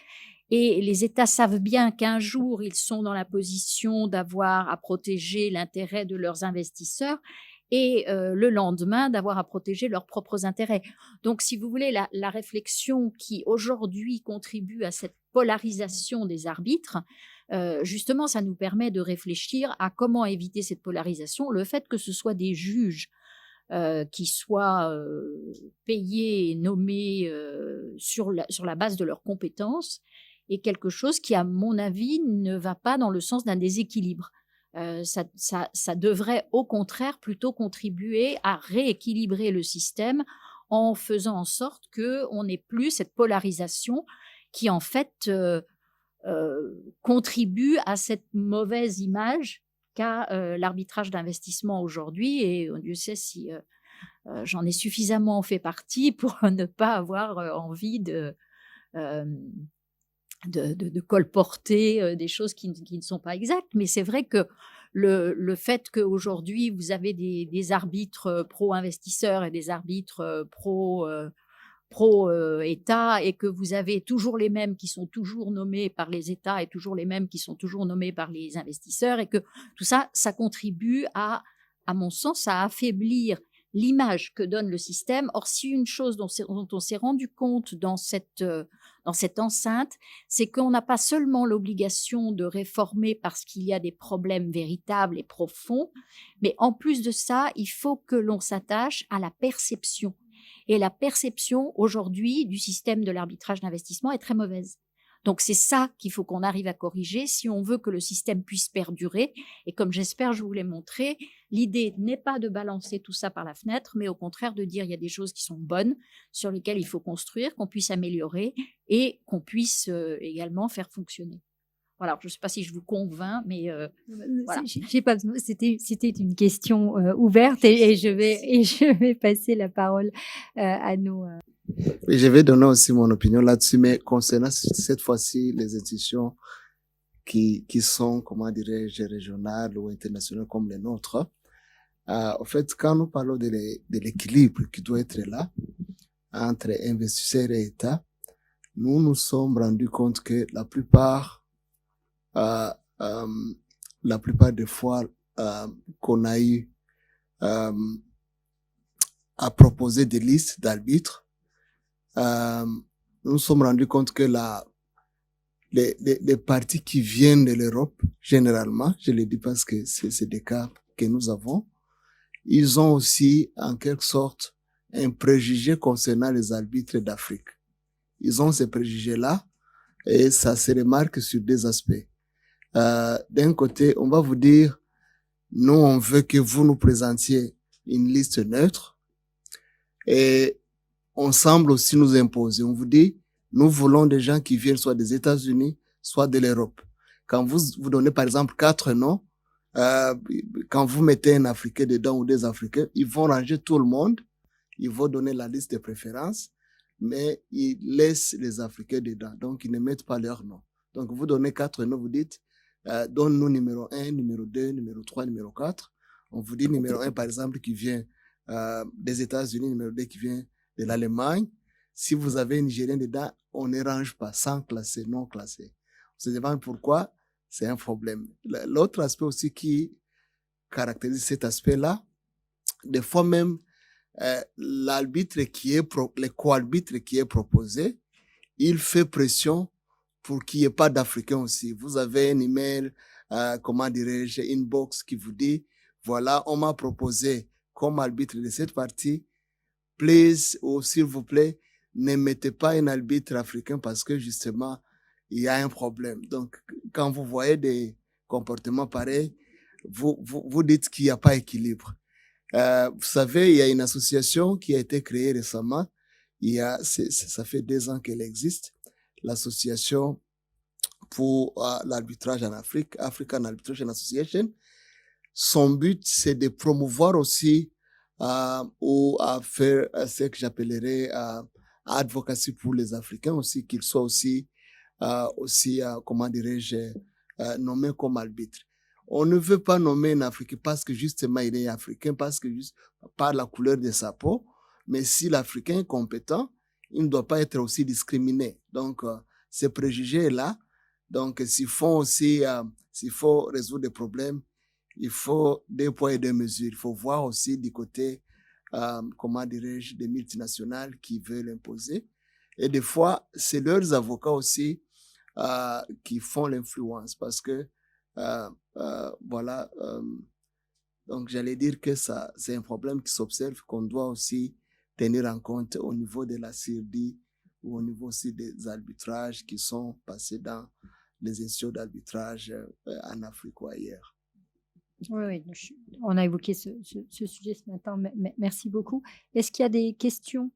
S2: et les États savent bien qu'un jour ils sont dans la position d'avoir à protéger l'intérêt de leurs investisseurs et le lendemain d'avoir à protéger leurs propres intérêts. Donc, si vous voulez, la réflexion qui aujourd'hui contribue à cette polarisation des arbitres, justement, ça nous permet de réfléchir à comment éviter cette polarisation. Le fait que ce soit des juges qui soient payés et nommés sur la base de leurs compétences est quelque chose qui, à mon avis, ne va pas dans le sens d'un déséquilibre. Ça devrait au contraire plutôt contribuer à rééquilibrer le système en faisant en sorte qu'on n'ait plus cette polarisation qui en fait contribue à cette mauvaise image qu'a l'arbitrage d'investissement aujourd'hui. Et Dieu sait si j'en ai suffisamment fait partie pour ne pas avoir envie de colporter des choses qui ne sont pas exactes. Mais c'est vrai que le fait qu'aujourd'hui, vous avez des arbitres pro-investisseurs et des arbitres pro-État et que vous avez toujours les mêmes qui sont toujours nommés par les États et toujours les mêmes qui sont toujours nommés par les investisseurs et que tout ça, ça contribue à mon sens, à affaiblir l'image que donne le système. Or, si une chose dont on s'est rendu compte dans cette enceinte, c'est qu'on n'a pas seulement l'obligation de réformer parce qu'il y a des problèmes véritables et profonds, mais en plus de ça, il faut que l'on s'attache à la perception. Et la perception aujourd'hui du système de l'arbitrage d'investissement est très mauvaise. Donc c'est ça qu'il faut qu'on arrive à corriger si on veut que le système puisse perdurer. Et comme j'espère, je vous l'ai montré, l'idée n'est pas de balancer tout ça par la fenêtre, mais au contraire de dire il y a des choses qui sont bonnes, sur lesquelles il faut construire, qu'on puisse améliorer et qu'on puisse également faire fonctionner. Voilà, je ne sais pas si je vous convainc, mais voilà.
S1: J'ai pas besoin. C'était une question ouverte et je vais passer la parole à nos.
S4: Oui, je vais donner aussi mon opinion là-dessus, mais concernant cette fois-ci les institutions qui sont, comment dirais-je, régionales ou internationales comme les nôtres. En fait, quand nous parlons de l'équilibre qui doit être là entre investisseurs et État, nous nous sommes rendus compte que la plupart des fois qu'on a eu à proposer des listes d'arbitres, nous nous sommes rendus compte que les partis qui viennent de l'Europe, généralement, je le dis parce que c'est des cas que nous avons, ils ont aussi, en quelque sorte, un préjugé concernant les arbitres d'Afrique. Ils ont ces préjugés-là et ça se remarque sur deux aspects. D'un côté, on va vous dire, nous, on veut que vous nous présentiez une liste neutre et on semble aussi nous imposer. On vous dit, nous voulons des gens qui viennent soit des États-Unis, soit de l'Europe. Quand vous donnez, par exemple, 4 noms, quand vous mettez un Africain dedans ou des Africains, ils vont ranger tout le monde. Ils vont donner la liste de préférences, mais ils laissent les Africains dedans. Donc, ils ne mettent pas leur nom. Donc, vous donnez 4 noms, vous dites, donne-nous numéro 1, numéro 2, numéro 3, numéro 4. On vous dit numéro 1, par exemple, qui vient des États-Unis, numéro 2 qui vient de l'Allemagne. Si vous avez un Nigérien dedans, on ne range pas, sans classer, non classé. On se demande pourquoi, c'est un problème. L'autre aspect aussi qui caractérise cet aspect-là, des fois même, l'arbitre le co-arbitre qui est proposé, il fait pression pour qu'il n'y ait pas d'Africains aussi. Vous avez un email, comment dirais-je, inbox qui vous dit, voilà, on m'a proposé comme arbitre de cette partie, please, ou s'il vous plaît, ne mettez pas un arbitre africain parce que justement, il y a un problème. Donc, quand vous voyez des comportements pareils, vous dites qu'il n'y a pas équilibre. Vous savez, il y a une association qui a été créée récemment. Ça fait 2 ans qu'elle existe. L'association pour l'arbitrage en Afrique, African Arbitration Association. Son but, c'est de promouvoir aussi ou à faire ce que j'appellerais advocacy pour les Africains aussi, qu'ils soient aussi, comment dirais-je, nommés comme arbitres. On ne veut pas nommer un Africain parce que justement il est africain, parce que juste par la couleur de sa peau, mais si l'Africain est compétent, il ne doit pas être aussi discriminé. Donc, ces préjugés-là, donc s'il faut résoudre des problèmes, il faut 2 poids et 2 mesures. Il faut voir aussi du côté, comment dirais-je, des multinationales qui veulent imposer. Et des fois, c'est leurs avocats aussi qui font l'influence parce que, voilà, donc j'allais dire que ça, c'est un problème qui s'observe, qu'on doit aussi tenir en compte au niveau de la CIRDI ou au niveau aussi des arbitrages qui sont passés dans les institutions d'arbitrage en Afrique ou ailleurs.
S1: Oui, on a évoqué ce sujet ce matin. Merci beaucoup. Est-ce qu'il y a des questions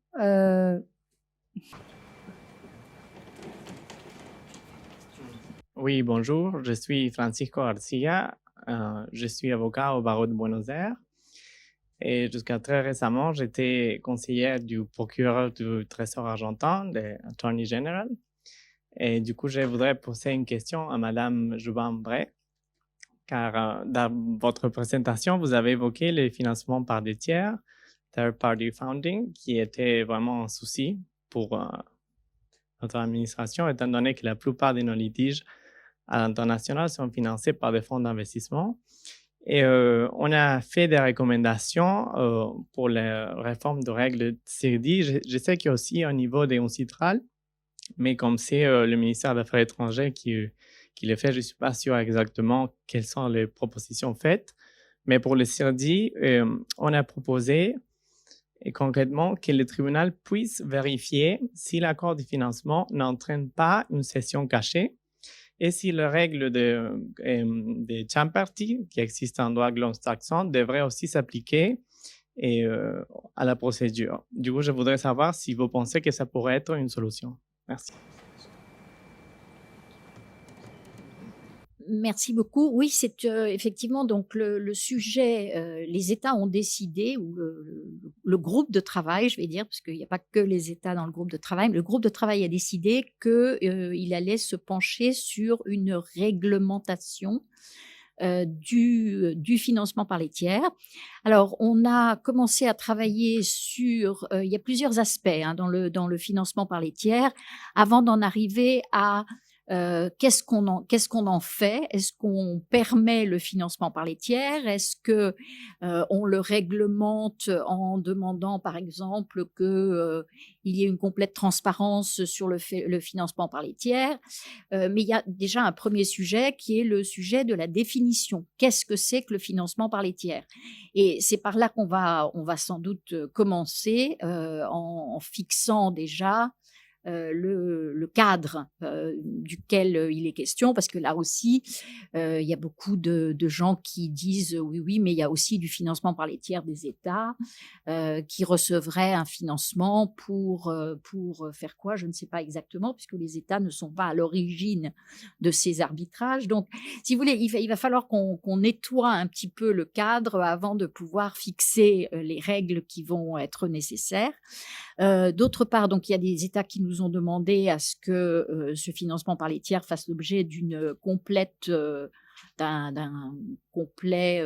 S6: Oui, bonjour, je suis Francisco Garcia, je suis avocat au barreau de Buenos Aires et jusqu'à très récemment, j'étais conseillère du procureur du Trésor argentin, de Attorney General. Et du coup, je voudrais poser une question à Madame Joubin-Bray, car dans votre présentation, vous avez évoqué le financement par des tiers, third-party funding, qui était vraiment un souci pour notre administration, étant donné que la plupart de nos litiges à l'international sont financés par des fonds d'investissement. Et on a fait des recommandations pour la réforme de règles de CIRDI. Je sais qu'il y a aussi un niveau des UNCITRAL, mais comme c'est le ministère des Affaires étrangères qui le fait, je ne suis pas sûr exactement quelles sont les propositions faites. Mais pour le CIRDI, on a proposé et concrètement que le tribunal puisse vérifier si l'accord de financement n'entraîne pas une cession cachée et si les règles de Champerty qui existent en droit anglo-saxon devraient aussi s'appliquer à la procédure. Du coup, je voudrais savoir si vous pensez que ça pourrait être une solution. Merci.
S2: Merci beaucoup. Oui, c'est effectivement donc le sujet. Les États ont décidé, ou le groupe de travail, je vais dire, parce qu'il n'y a pas que les États dans le groupe de travail, mais le groupe de travail a décidé qu'il allait se pencher sur une réglementation du financement par les tiers. Alors, on a commencé à travailler sur. Il y a plusieurs aspects dans le financement par les tiers, avant d'en arriver à qu'est-ce qu'on en fait? Est-ce qu'on permet le financement par les tiers? Est-ce que on le réglemente en demandant, par exemple, que il y ait une complète transparence sur le financement par les tiers? Mais il y a déjà un premier sujet qui est le sujet de la définition. Qu'est-ce que c'est que le financement par les tiers? Et c'est par là qu'on va sans doute commencer en fixant déjà le cadre duquel il est question, parce que là aussi, il y a beaucoup de gens qui disent oui, mais il y a aussi du financement par les tiers des États qui recevraient un financement pour faire quoi? Je ne sais pas exactement, puisque les États ne sont pas à l'origine de ces arbitrages. Donc, si vous voulez, il va falloir qu'on nettoie un petit peu le cadre avant de pouvoir fixer les règles qui vont être nécessaires. D'autre part, donc il y a des États qui nous ont demandé à ce que ce financement par les tiers fasse l'objet d'une complète, d'un complet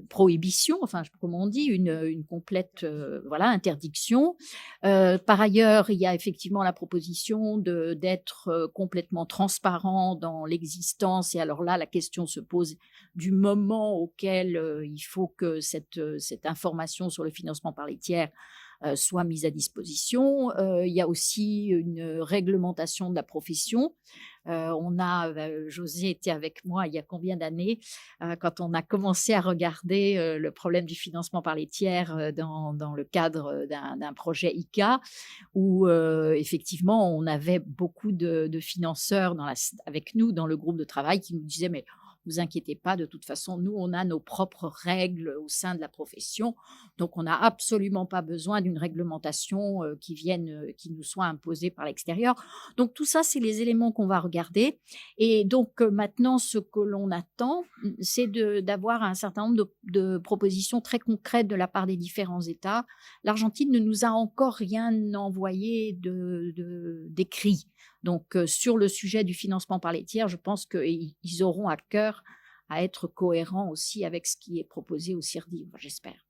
S2: prohibition, enfin comment on dit, une complète interdiction. Par ailleurs, il y a effectivement la proposition d'être complètement transparent dans l'existence, et alors là la question se pose du moment auquel il faut que cette information sur le financement par les tiers soient mises à disposition. Il y a aussi une réglementation de la profession. José était avec moi il y a combien d'années quand on a commencé à regarder le problème du financement par les tiers dans le cadre d'un projet ICA, où effectivement on avait beaucoup de financeurs avec nous dans le groupe de travail qui nous disaient mais vous inquiétez pas, de toute façon, nous, on a nos propres règles au sein de la profession. Donc, on n'a absolument pas besoin d'une réglementation qui nous soit imposée par l'extérieur. Donc, tout ça, c'est les éléments qu'on va regarder. Et donc, maintenant, ce que l'on attend, c'est d'avoir un certain nombre de propositions très concrètes de la part des différents États. L'Argentine ne nous a encore rien envoyé d'écrit. Donc, sur le sujet du financement par les tiers, je pense qu'ils auront à cœur à être cohérents aussi avec ce qui est proposé au CIRDI, j'espère.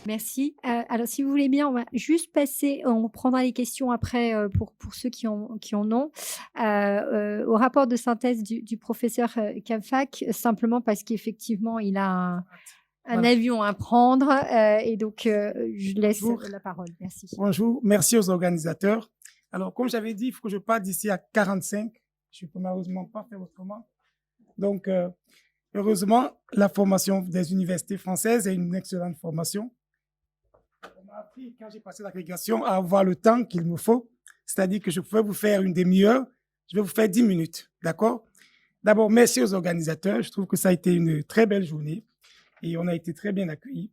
S1: Merci. Alors, si vous voulez bien, on va juste passer, on prendra les questions après pour ceux qui en ont, au rapport de synthèse du professeur Kamfak, simplement parce qu'effectivement, il a un avion à prendre et donc je laisse la parole. Merci.
S7: Bonjour, merci aux organisateurs. Alors, comme j'avais dit, il faut que je parte d'ici à 45. Je ne peux malheureusement pas faire autrement. Donc, heureusement, la formation des universités françaises est une excellente formation. On m'a appris, quand j'ai passé l'agrégation, à avoir le temps qu'il me faut. C'est-à-dire que je pouvais vous faire une demi-heure. Je vais vous faire 10 minutes. D'accord? D'abord, merci aux organisateurs. Je trouve que ça a été une très belle journée. Et on a été très bien accueillis.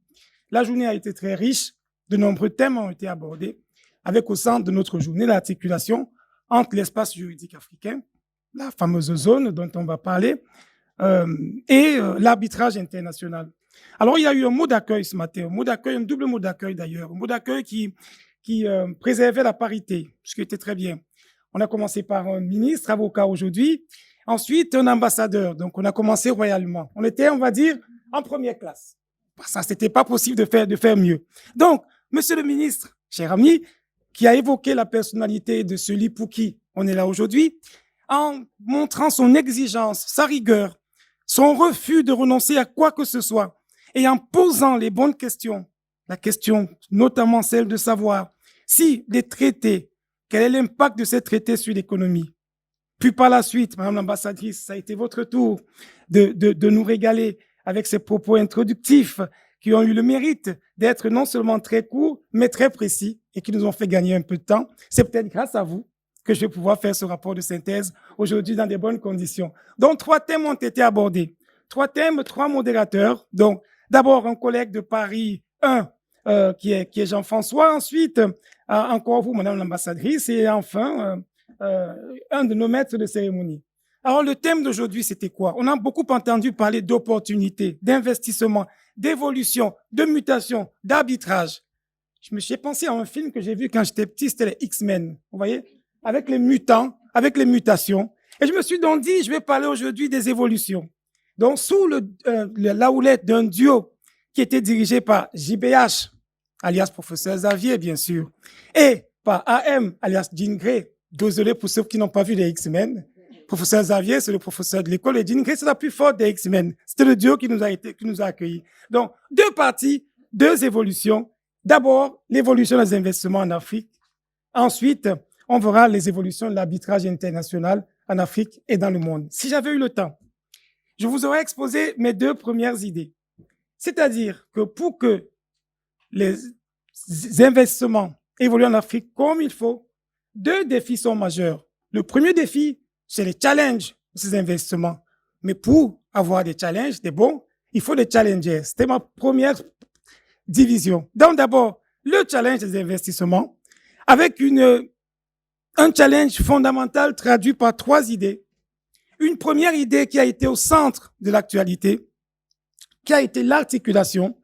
S7: La journée a été très riche. De nombreux thèmes ont été abordés, avec au centre de notre journée l'articulation entre l'espace juridique africain, la fameuse zone dont on va parler, et l'arbitrage international. Alors, il y a eu un mot d'accueil ce matin, un double mot d'accueil d'ailleurs, un mot d'accueil qui préservait la parité, ce qui était très bien. On a commencé par un ministre, avocat aujourd'hui, ensuite un ambassadeur, donc on a commencé royalement. On était, on va dire, en première classe. Ça, c'était pas possible de faire mieux. Donc, monsieur le ministre, cher ami, qui a évoqué la personnalité de celui pour qui on est là aujourd'hui, en montrant son exigence, sa rigueur, son refus de renoncer à quoi que ce soit, et en posant les bonnes questions, la question notamment celle de savoir si les traités, quel est l'impact de ces traités sur l'économie. Puis par la suite, madame l'ambassadrice, ça a été votre tour de nous régaler avec ces propos introductifs qui ont eu le mérite d'être non seulement très courts, mais très précis et qui nous ont fait gagner un peu de temps. C'est peut-être grâce à vous que je vais pouvoir faire ce rapport de synthèse aujourd'hui dans des bonnes conditions. Donc, 3 thèmes ont été abordés. 3 thèmes, 3 modérateurs. Donc, d'abord, un collègue de Paris 1, qui est Jean-François. Ensuite, encore vous, madame l'ambassadrice. Et enfin, un de nos maîtres de cérémonie. Alors, le thème d'aujourd'hui, c'était quoi? On a beaucoup entendu parler d'opportunités, d'investissement, d'évolution, de mutation, d'arbitrage. J'ai pensé à un film que j'ai vu quand j'étais petit, c'était les X-Men. Vous voyez? Avec les mutants, avec les mutations. Et je me suis donc dit, je vais parler aujourd'hui des évolutions. Donc, sous la houlette d'un duo qui était dirigé par JBH, alias professeur Xavier, bien sûr, et par AM, alias Jean Grey. Désolé pour ceux qui n'ont pas vu les X-Men. Professeur Xavier, c'est le professeur de l'école, et Jean Grey, c'est la plus forte des X-Men. C'était le duo qui nous a accueillis. Donc, 2 parties, 2 évolutions. D'abord, l'évolution des investissements en Afrique. Ensuite, on verra les évolutions de l'arbitrage international en Afrique et dans le monde. Si j'avais eu le temps, je vous aurais exposé mes 2 premières idées. C'est-à-dire que pour que les investissements évoluent en Afrique comme il faut, 2 défis sont majeurs. Le premier défi, c'est les challenges de ces investissements. Mais pour avoir des challenges, des bons, il faut des challengers. C'était ma première division. Donc d'abord, le challenge des investissements avec un challenge fondamental traduit par 3 idées. Une première idée qui a été au centre de l'actualité, qui a été l'articulation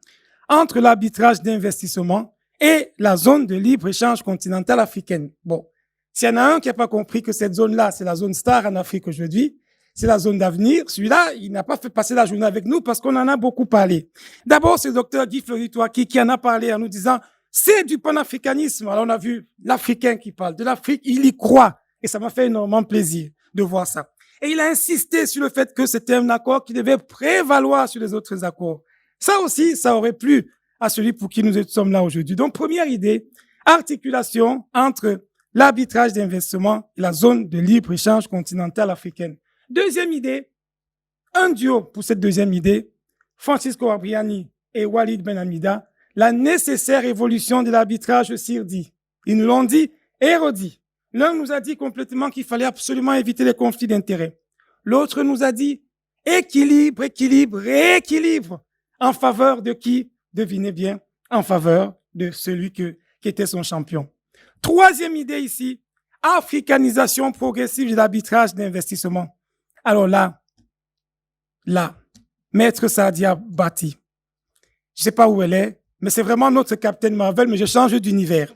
S7: entre l'arbitrage d'investissement et la zone de libre-échange continentale africaine. Bon, s'il y en a un qui n'a pas compris que cette zone-là, c'est la zone star en Afrique aujourd'hui, c'est la zone d'avenir, celui-là, il n'a pas fait passer la journée avec nous parce qu'on en a beaucoup parlé. D'abord, c'est le docteur Guy Ferry-Touaki qui en a parlé en nous disant c'est du panafricanisme. Alors, on a vu l'Africain qui parle de l'Afrique, il y croit. Et ça m'a fait énormément plaisir de voir ça. Et il a insisté sur le fait que c'était un accord qui devait prévaloir sur les autres accords. Ça aussi, ça aurait plu à celui pour qui nous sommes là aujourd'hui. Donc, première idée, articulation entre l'arbitrage d'investissement et la zone de libre-échange continentale africaine. Deuxième idée, un duo pour cette deuxième idée, Francisco Abriani et Walid Benhamida, la nécessaire évolution de l'arbitrage au CIRDI. Ils nous l'ont dit et redit. L'un nous a dit complètement qu'il fallait absolument éviter les conflits d'intérêts. L'autre nous a dit équilibre, équilibre, rééquilibre. En faveur de qui? Devinez bien, en faveur de celui qui était son champion. Troisième idée ici, africanisation progressive de l'arbitrage d'investissement. Alors là, Maître Saadia Bati, je sais pas où elle est, mais c'est vraiment notre Captain Marvel, mais je change d'univers.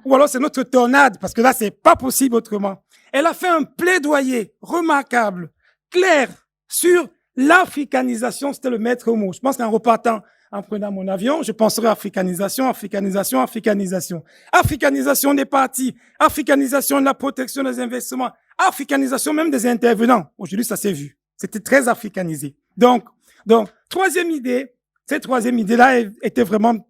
S7: Ou alors c'est notre tornade, parce que là, c'est pas possible autrement. Elle a fait un plaidoyer remarquable, clair, sur l'africanisation, c'était le maître mot. Je pense qu'en repartant, en prenant mon avion, je penserai africanisation, africanisation, africanisation. Africanisation des partis, africanisation de la protection des investissements, africanisation même des intervenants. Aujourd'hui, ça s'est vu. C'était très africanisé. Donc, troisième idée, cette troisième idée-là était vraiment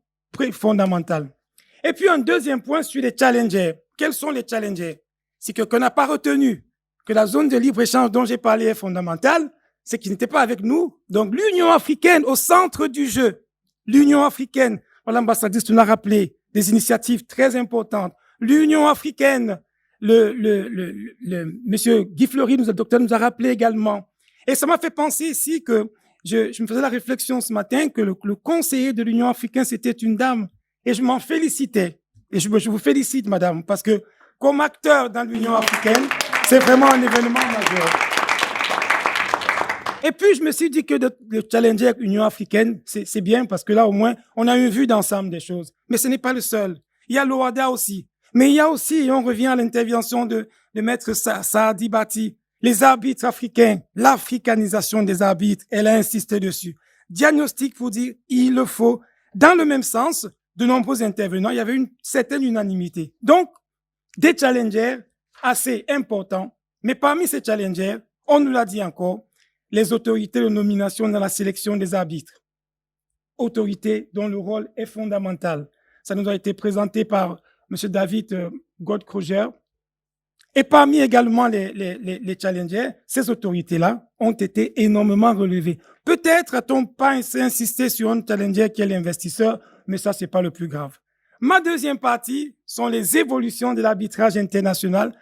S7: fondamentale. Et puis, un deuxième point sur les challengers. Quels sont les challengers? C'est qu'on n'a pas retenu que la zone de libre-échange dont j'ai parlé est fondamentale, c'est qu'ils n'étaient pas avec nous. Donc, l'Union africaine au centre du jeu. L'Union africaine, l'ambassadrice nous l'a rappelé, des initiatives très importantes. L'Union africaine, monsieur Guy Fleury, le docteur nous a rappelé également. Et ça m'a fait penser ici que je me faisais la réflexion ce matin que le conseiller de l'Union africaine, c'était une dame. Et je m'en félicitais. Et je vous félicite, madame, parce que comme acteur dans l'Union africaine, c'est vraiment un événement majeur. Et puis, je me suis dit que de challenger avec l'Union africaine, c'est bien parce que là, au moins, on a une vue d'ensemble des choses. Mais ce n'est pas le seul. Il y a l'OADA aussi. Mais il y a aussi, et on revient à l'intervention de Maître Saadi Bati, les arbitres africains, l'africanisation des arbitres, elle a insisté dessus. Diagnostic pour dire, il le faut. Dans le même sens, de nombreux intervenants, il y avait une certaine unanimité. Donc, des challengers assez importants. Mais parmi ces challengers, on nous l'a dit encore, les autorités de nomination dans la sélection des arbitres. Autorités dont le rôle est fondamental. Ça nous a été présenté par M. David Godkroger. Et parmi également les challengers, ces autorités-là ont été énormément relevées. Peut-être a-t-on pas insisté sur un challenger qui est l'investisseur, mais ça, c'est pas le plus grave. Ma deuxième partie sont les évolutions de l'arbitrage international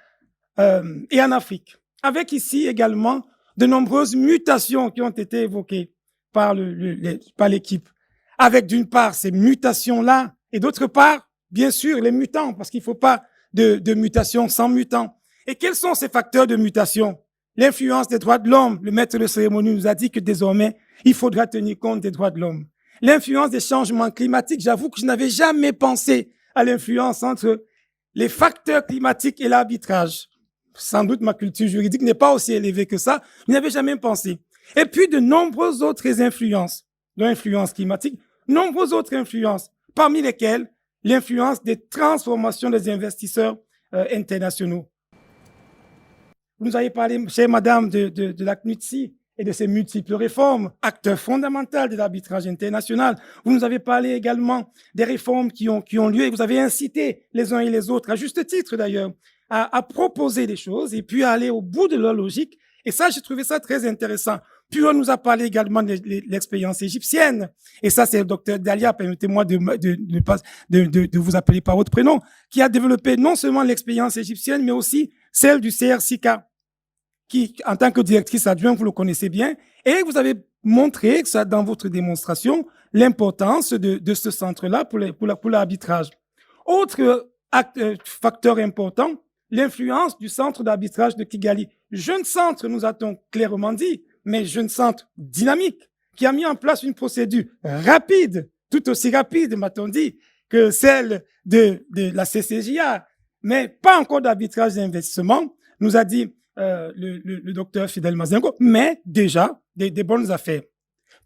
S7: et en Afrique. Avec ici également de nombreuses mutations qui ont été évoquées par l'équipe. Avec d'une part ces mutations-là et d'autre part, bien sûr, les mutants, parce qu'il ne faut pas de mutation sans mutants. Et quels sont ces facteurs de mutation? L'influence des droits de l'homme. Le maître de cérémonie nous a dit que désormais, il faudra tenir compte des droits de l'homme. L'influence des changements climatiques. J'avoue que je n'avais jamais pensé à l'influence entre les facteurs climatiques et l'arbitrage. Sans doute ma culture juridique n'est pas aussi élevée que ça. Je n'y avais jamais pensé. Et puis de nombreuses autres influences, dont l'influence climatique, nombreuses autres influences, parmi lesquelles l'influence des transformations des investisseurs internationaux. Vous nous avez parlé, chère madame, de la CNUTSI et de ses multiples réformes, acteur fondamental de l'arbitrage international. Vous nous avez parlé également des réformes qui ont lieu et vous avez incité les uns et les autres, à juste titre d'ailleurs, à proposer des choses et puis à aller au bout de leur logique. Et ça, j'ai trouvé ça très intéressant. Puis on nous a parlé également de l'expérience égyptienne. Et ça, c'est le docteur Dalia, permettez-moi de vous appeler par votre prénom, qui a développé non seulement l'expérience égyptienne, mais aussi celle du CRCK, qui, en tant que directrice adjointe, vous le connaissez bien. Et vous avez montré, que ça, dans votre démonstration, l'importance de ce centre-là pour l'arbitrage. Autre facteur important, l'influence du centre d'arbitrage de Kigali. Jeune centre, nous a-t-on clairement dit, mais jeune centre dynamique, qui a mis en place une procédure rapide, tout aussi rapide, m'a-t-on dit, que celle de la CCJA, mais pas encore d'arbitrage d'investissement, nous a dit le docteur Fidel Mazengo, mais déjà des bonnes affaires.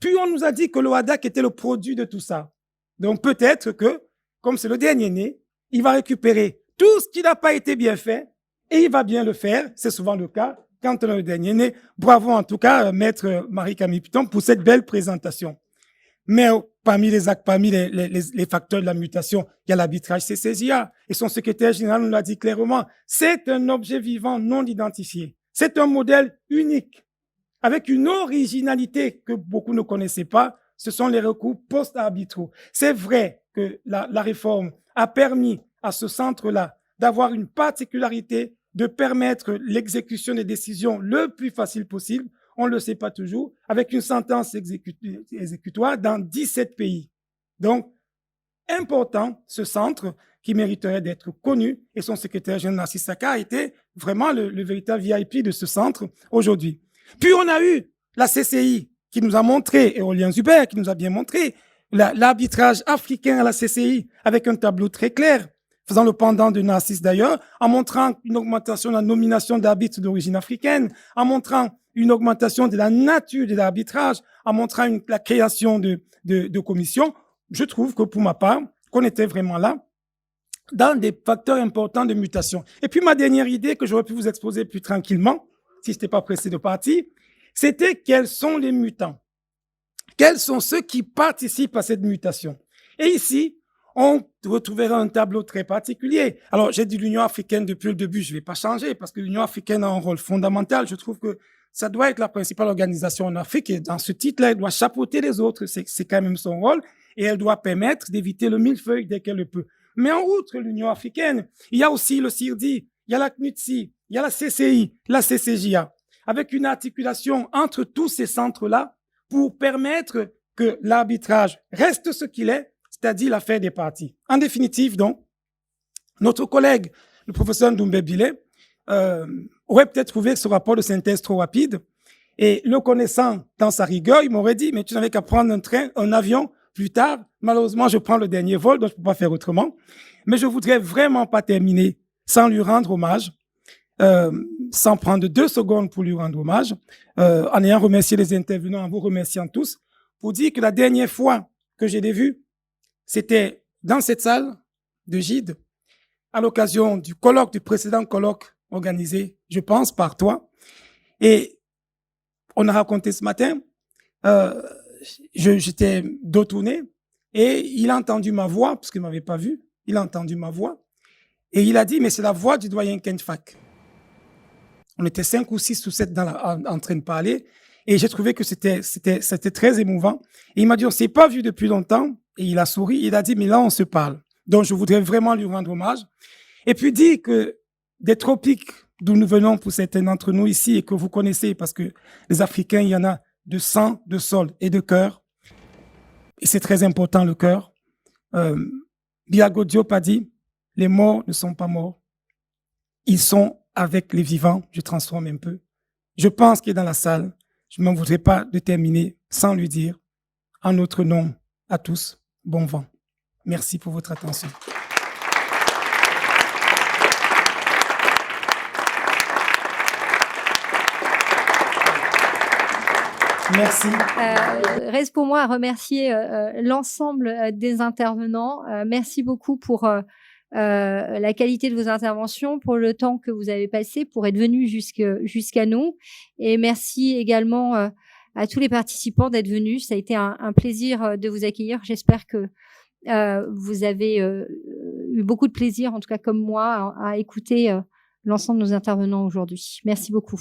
S7: Puis on nous a dit que l'OADAC était le produit de tout ça. Donc peut-être que, comme c'est le dernier né, il va récupérer tout ce qui n'a pas été bien fait et il va bien le faire. C'est souvent le cas quand on est le dernier né. Bravo en tout cas, maître Marie-Camille Piton, pour cette belle présentation. Mais parmi les facteurs de la mutation, il y a l'arbitrage CCJA. Et son secrétaire général nous l'a dit clairement. C'est un objet vivant non identifié. C'est un modèle unique, avec une originalité que beaucoup ne connaissaient pas. Ce sont les recours post-arbitraux. C'est vrai que la réforme a permis à ce centre-là d'avoir une particularité, de permettre l'exécution des décisions le plus facile possible. On ne le sait pas toujours, avec une sentence exécutoire dans 17 pays. Donc, important, ce centre qui mériterait d'être connu, et son secrétaire général Narcisse Saka a été vraiment le véritable VIP de ce centre aujourd'hui. Puis on a eu la CCI qui nous a montré, et Aurélien Zuber qui nous a bien montré, l'arbitrage africain à la CCI avec un tableau très clair, faisant le pendant de Narcisse d'ailleurs, en montrant une augmentation de la nomination d'arbitres d'origine africaine, en montrant une augmentation de la nature de l'arbitrage, en montrant la création de commissions. Je trouve que pour ma part, qu'on était vraiment là dans des facteurs importants de mutation. Et puis ma dernière idée que j'aurais pu vous exposer plus tranquillement, si je n'étais pas pressé de partir, c'était quels sont les mutants? Quels sont ceux qui participent à cette mutation? Et ici, on retrouvera un tableau très particulier. Alors, j'ai dit l'Union africaine depuis le début, je ne vais pas changer parce que l'Union africaine a un rôle fondamental. Je trouve que ça doit être la principale organisation en Afrique et dans ce titre-là, elle doit chapeauter les autres. C'est quand même son rôle et elle doit permettre d'éviter le millefeuille dès qu'elle le peut. Mais en outre l'Union africaine, il y a aussi le CIRDI, il y a la CNUTSI, il y a la CCI, la CCJA, avec une articulation entre tous ces centres-là pour permettre que l'arbitrage reste ce qu'il est, c'est-à-dire l'affaire des parties. En définitive, donc, notre collègue, le professeur Ndoumbe Bile, aurait peut-être trouvé ce rapport de synthèse trop rapide et le connaissant dans sa rigueur, il m'aurait dit, mais tu n'avais qu'à prendre un train, un avion plus tard. Malheureusement, je prends le dernier vol, donc je ne peux pas faire autrement. Mais je voudrais vraiment pas terminer sans lui rendre hommage, sans prendre 2 secondes pour lui rendre hommage, en ayant remercié les intervenants, en vous remerciant tous, pour dire que la dernière fois que je l'ai vu, c'était dans cette salle de Gide, à l'occasion du colloque, du précédent colloque organisé, je pense, par toi. Et on a raconté ce matin, j'étais dos tourné et il a entendu ma voix, parce qu'il ne m'avait pas vu, il a entendu ma voix et il a dit, mais c'est la voix du doyen Ken Fak. On était 5 ou 6 ou 7 en train de parler et j'ai trouvé que c'était très émouvant. Et il m'a dit, on ne s'est pas vu depuis longtemps et il a souri, il a dit, mais là, on se parle. Donc, je voudrais vraiment lui rendre hommage. Et puis dire que des tropiques d'où nous venons pour certains d'entre nous ici et que vous connaissez parce que les Africains, il y en a de sang, de sol et de cœur. Et c'est très important, le cœur. Biago Diop a dit, les morts ne sont pas morts. Ils sont avec les vivants. Je transforme un peu. Je pense qu'il est dans la salle. Je ne m'en voudrais pas de terminer sans lui dire, en notre nom à tous, bon vent. Merci pour votre attention. Merci.
S1: Reste pour moi à remercier l'ensemble des intervenants. Merci beaucoup pour la qualité de vos interventions, pour le temps que vous avez passé, pour être venus jusqu'à nous. Et merci également à tous les participants d'être venus. Ça a été un plaisir de vous accueillir. J'espère que vous avez eu beaucoup de plaisir, en tout cas comme moi, à écouter l'ensemble de nos intervenants aujourd'hui. Merci beaucoup.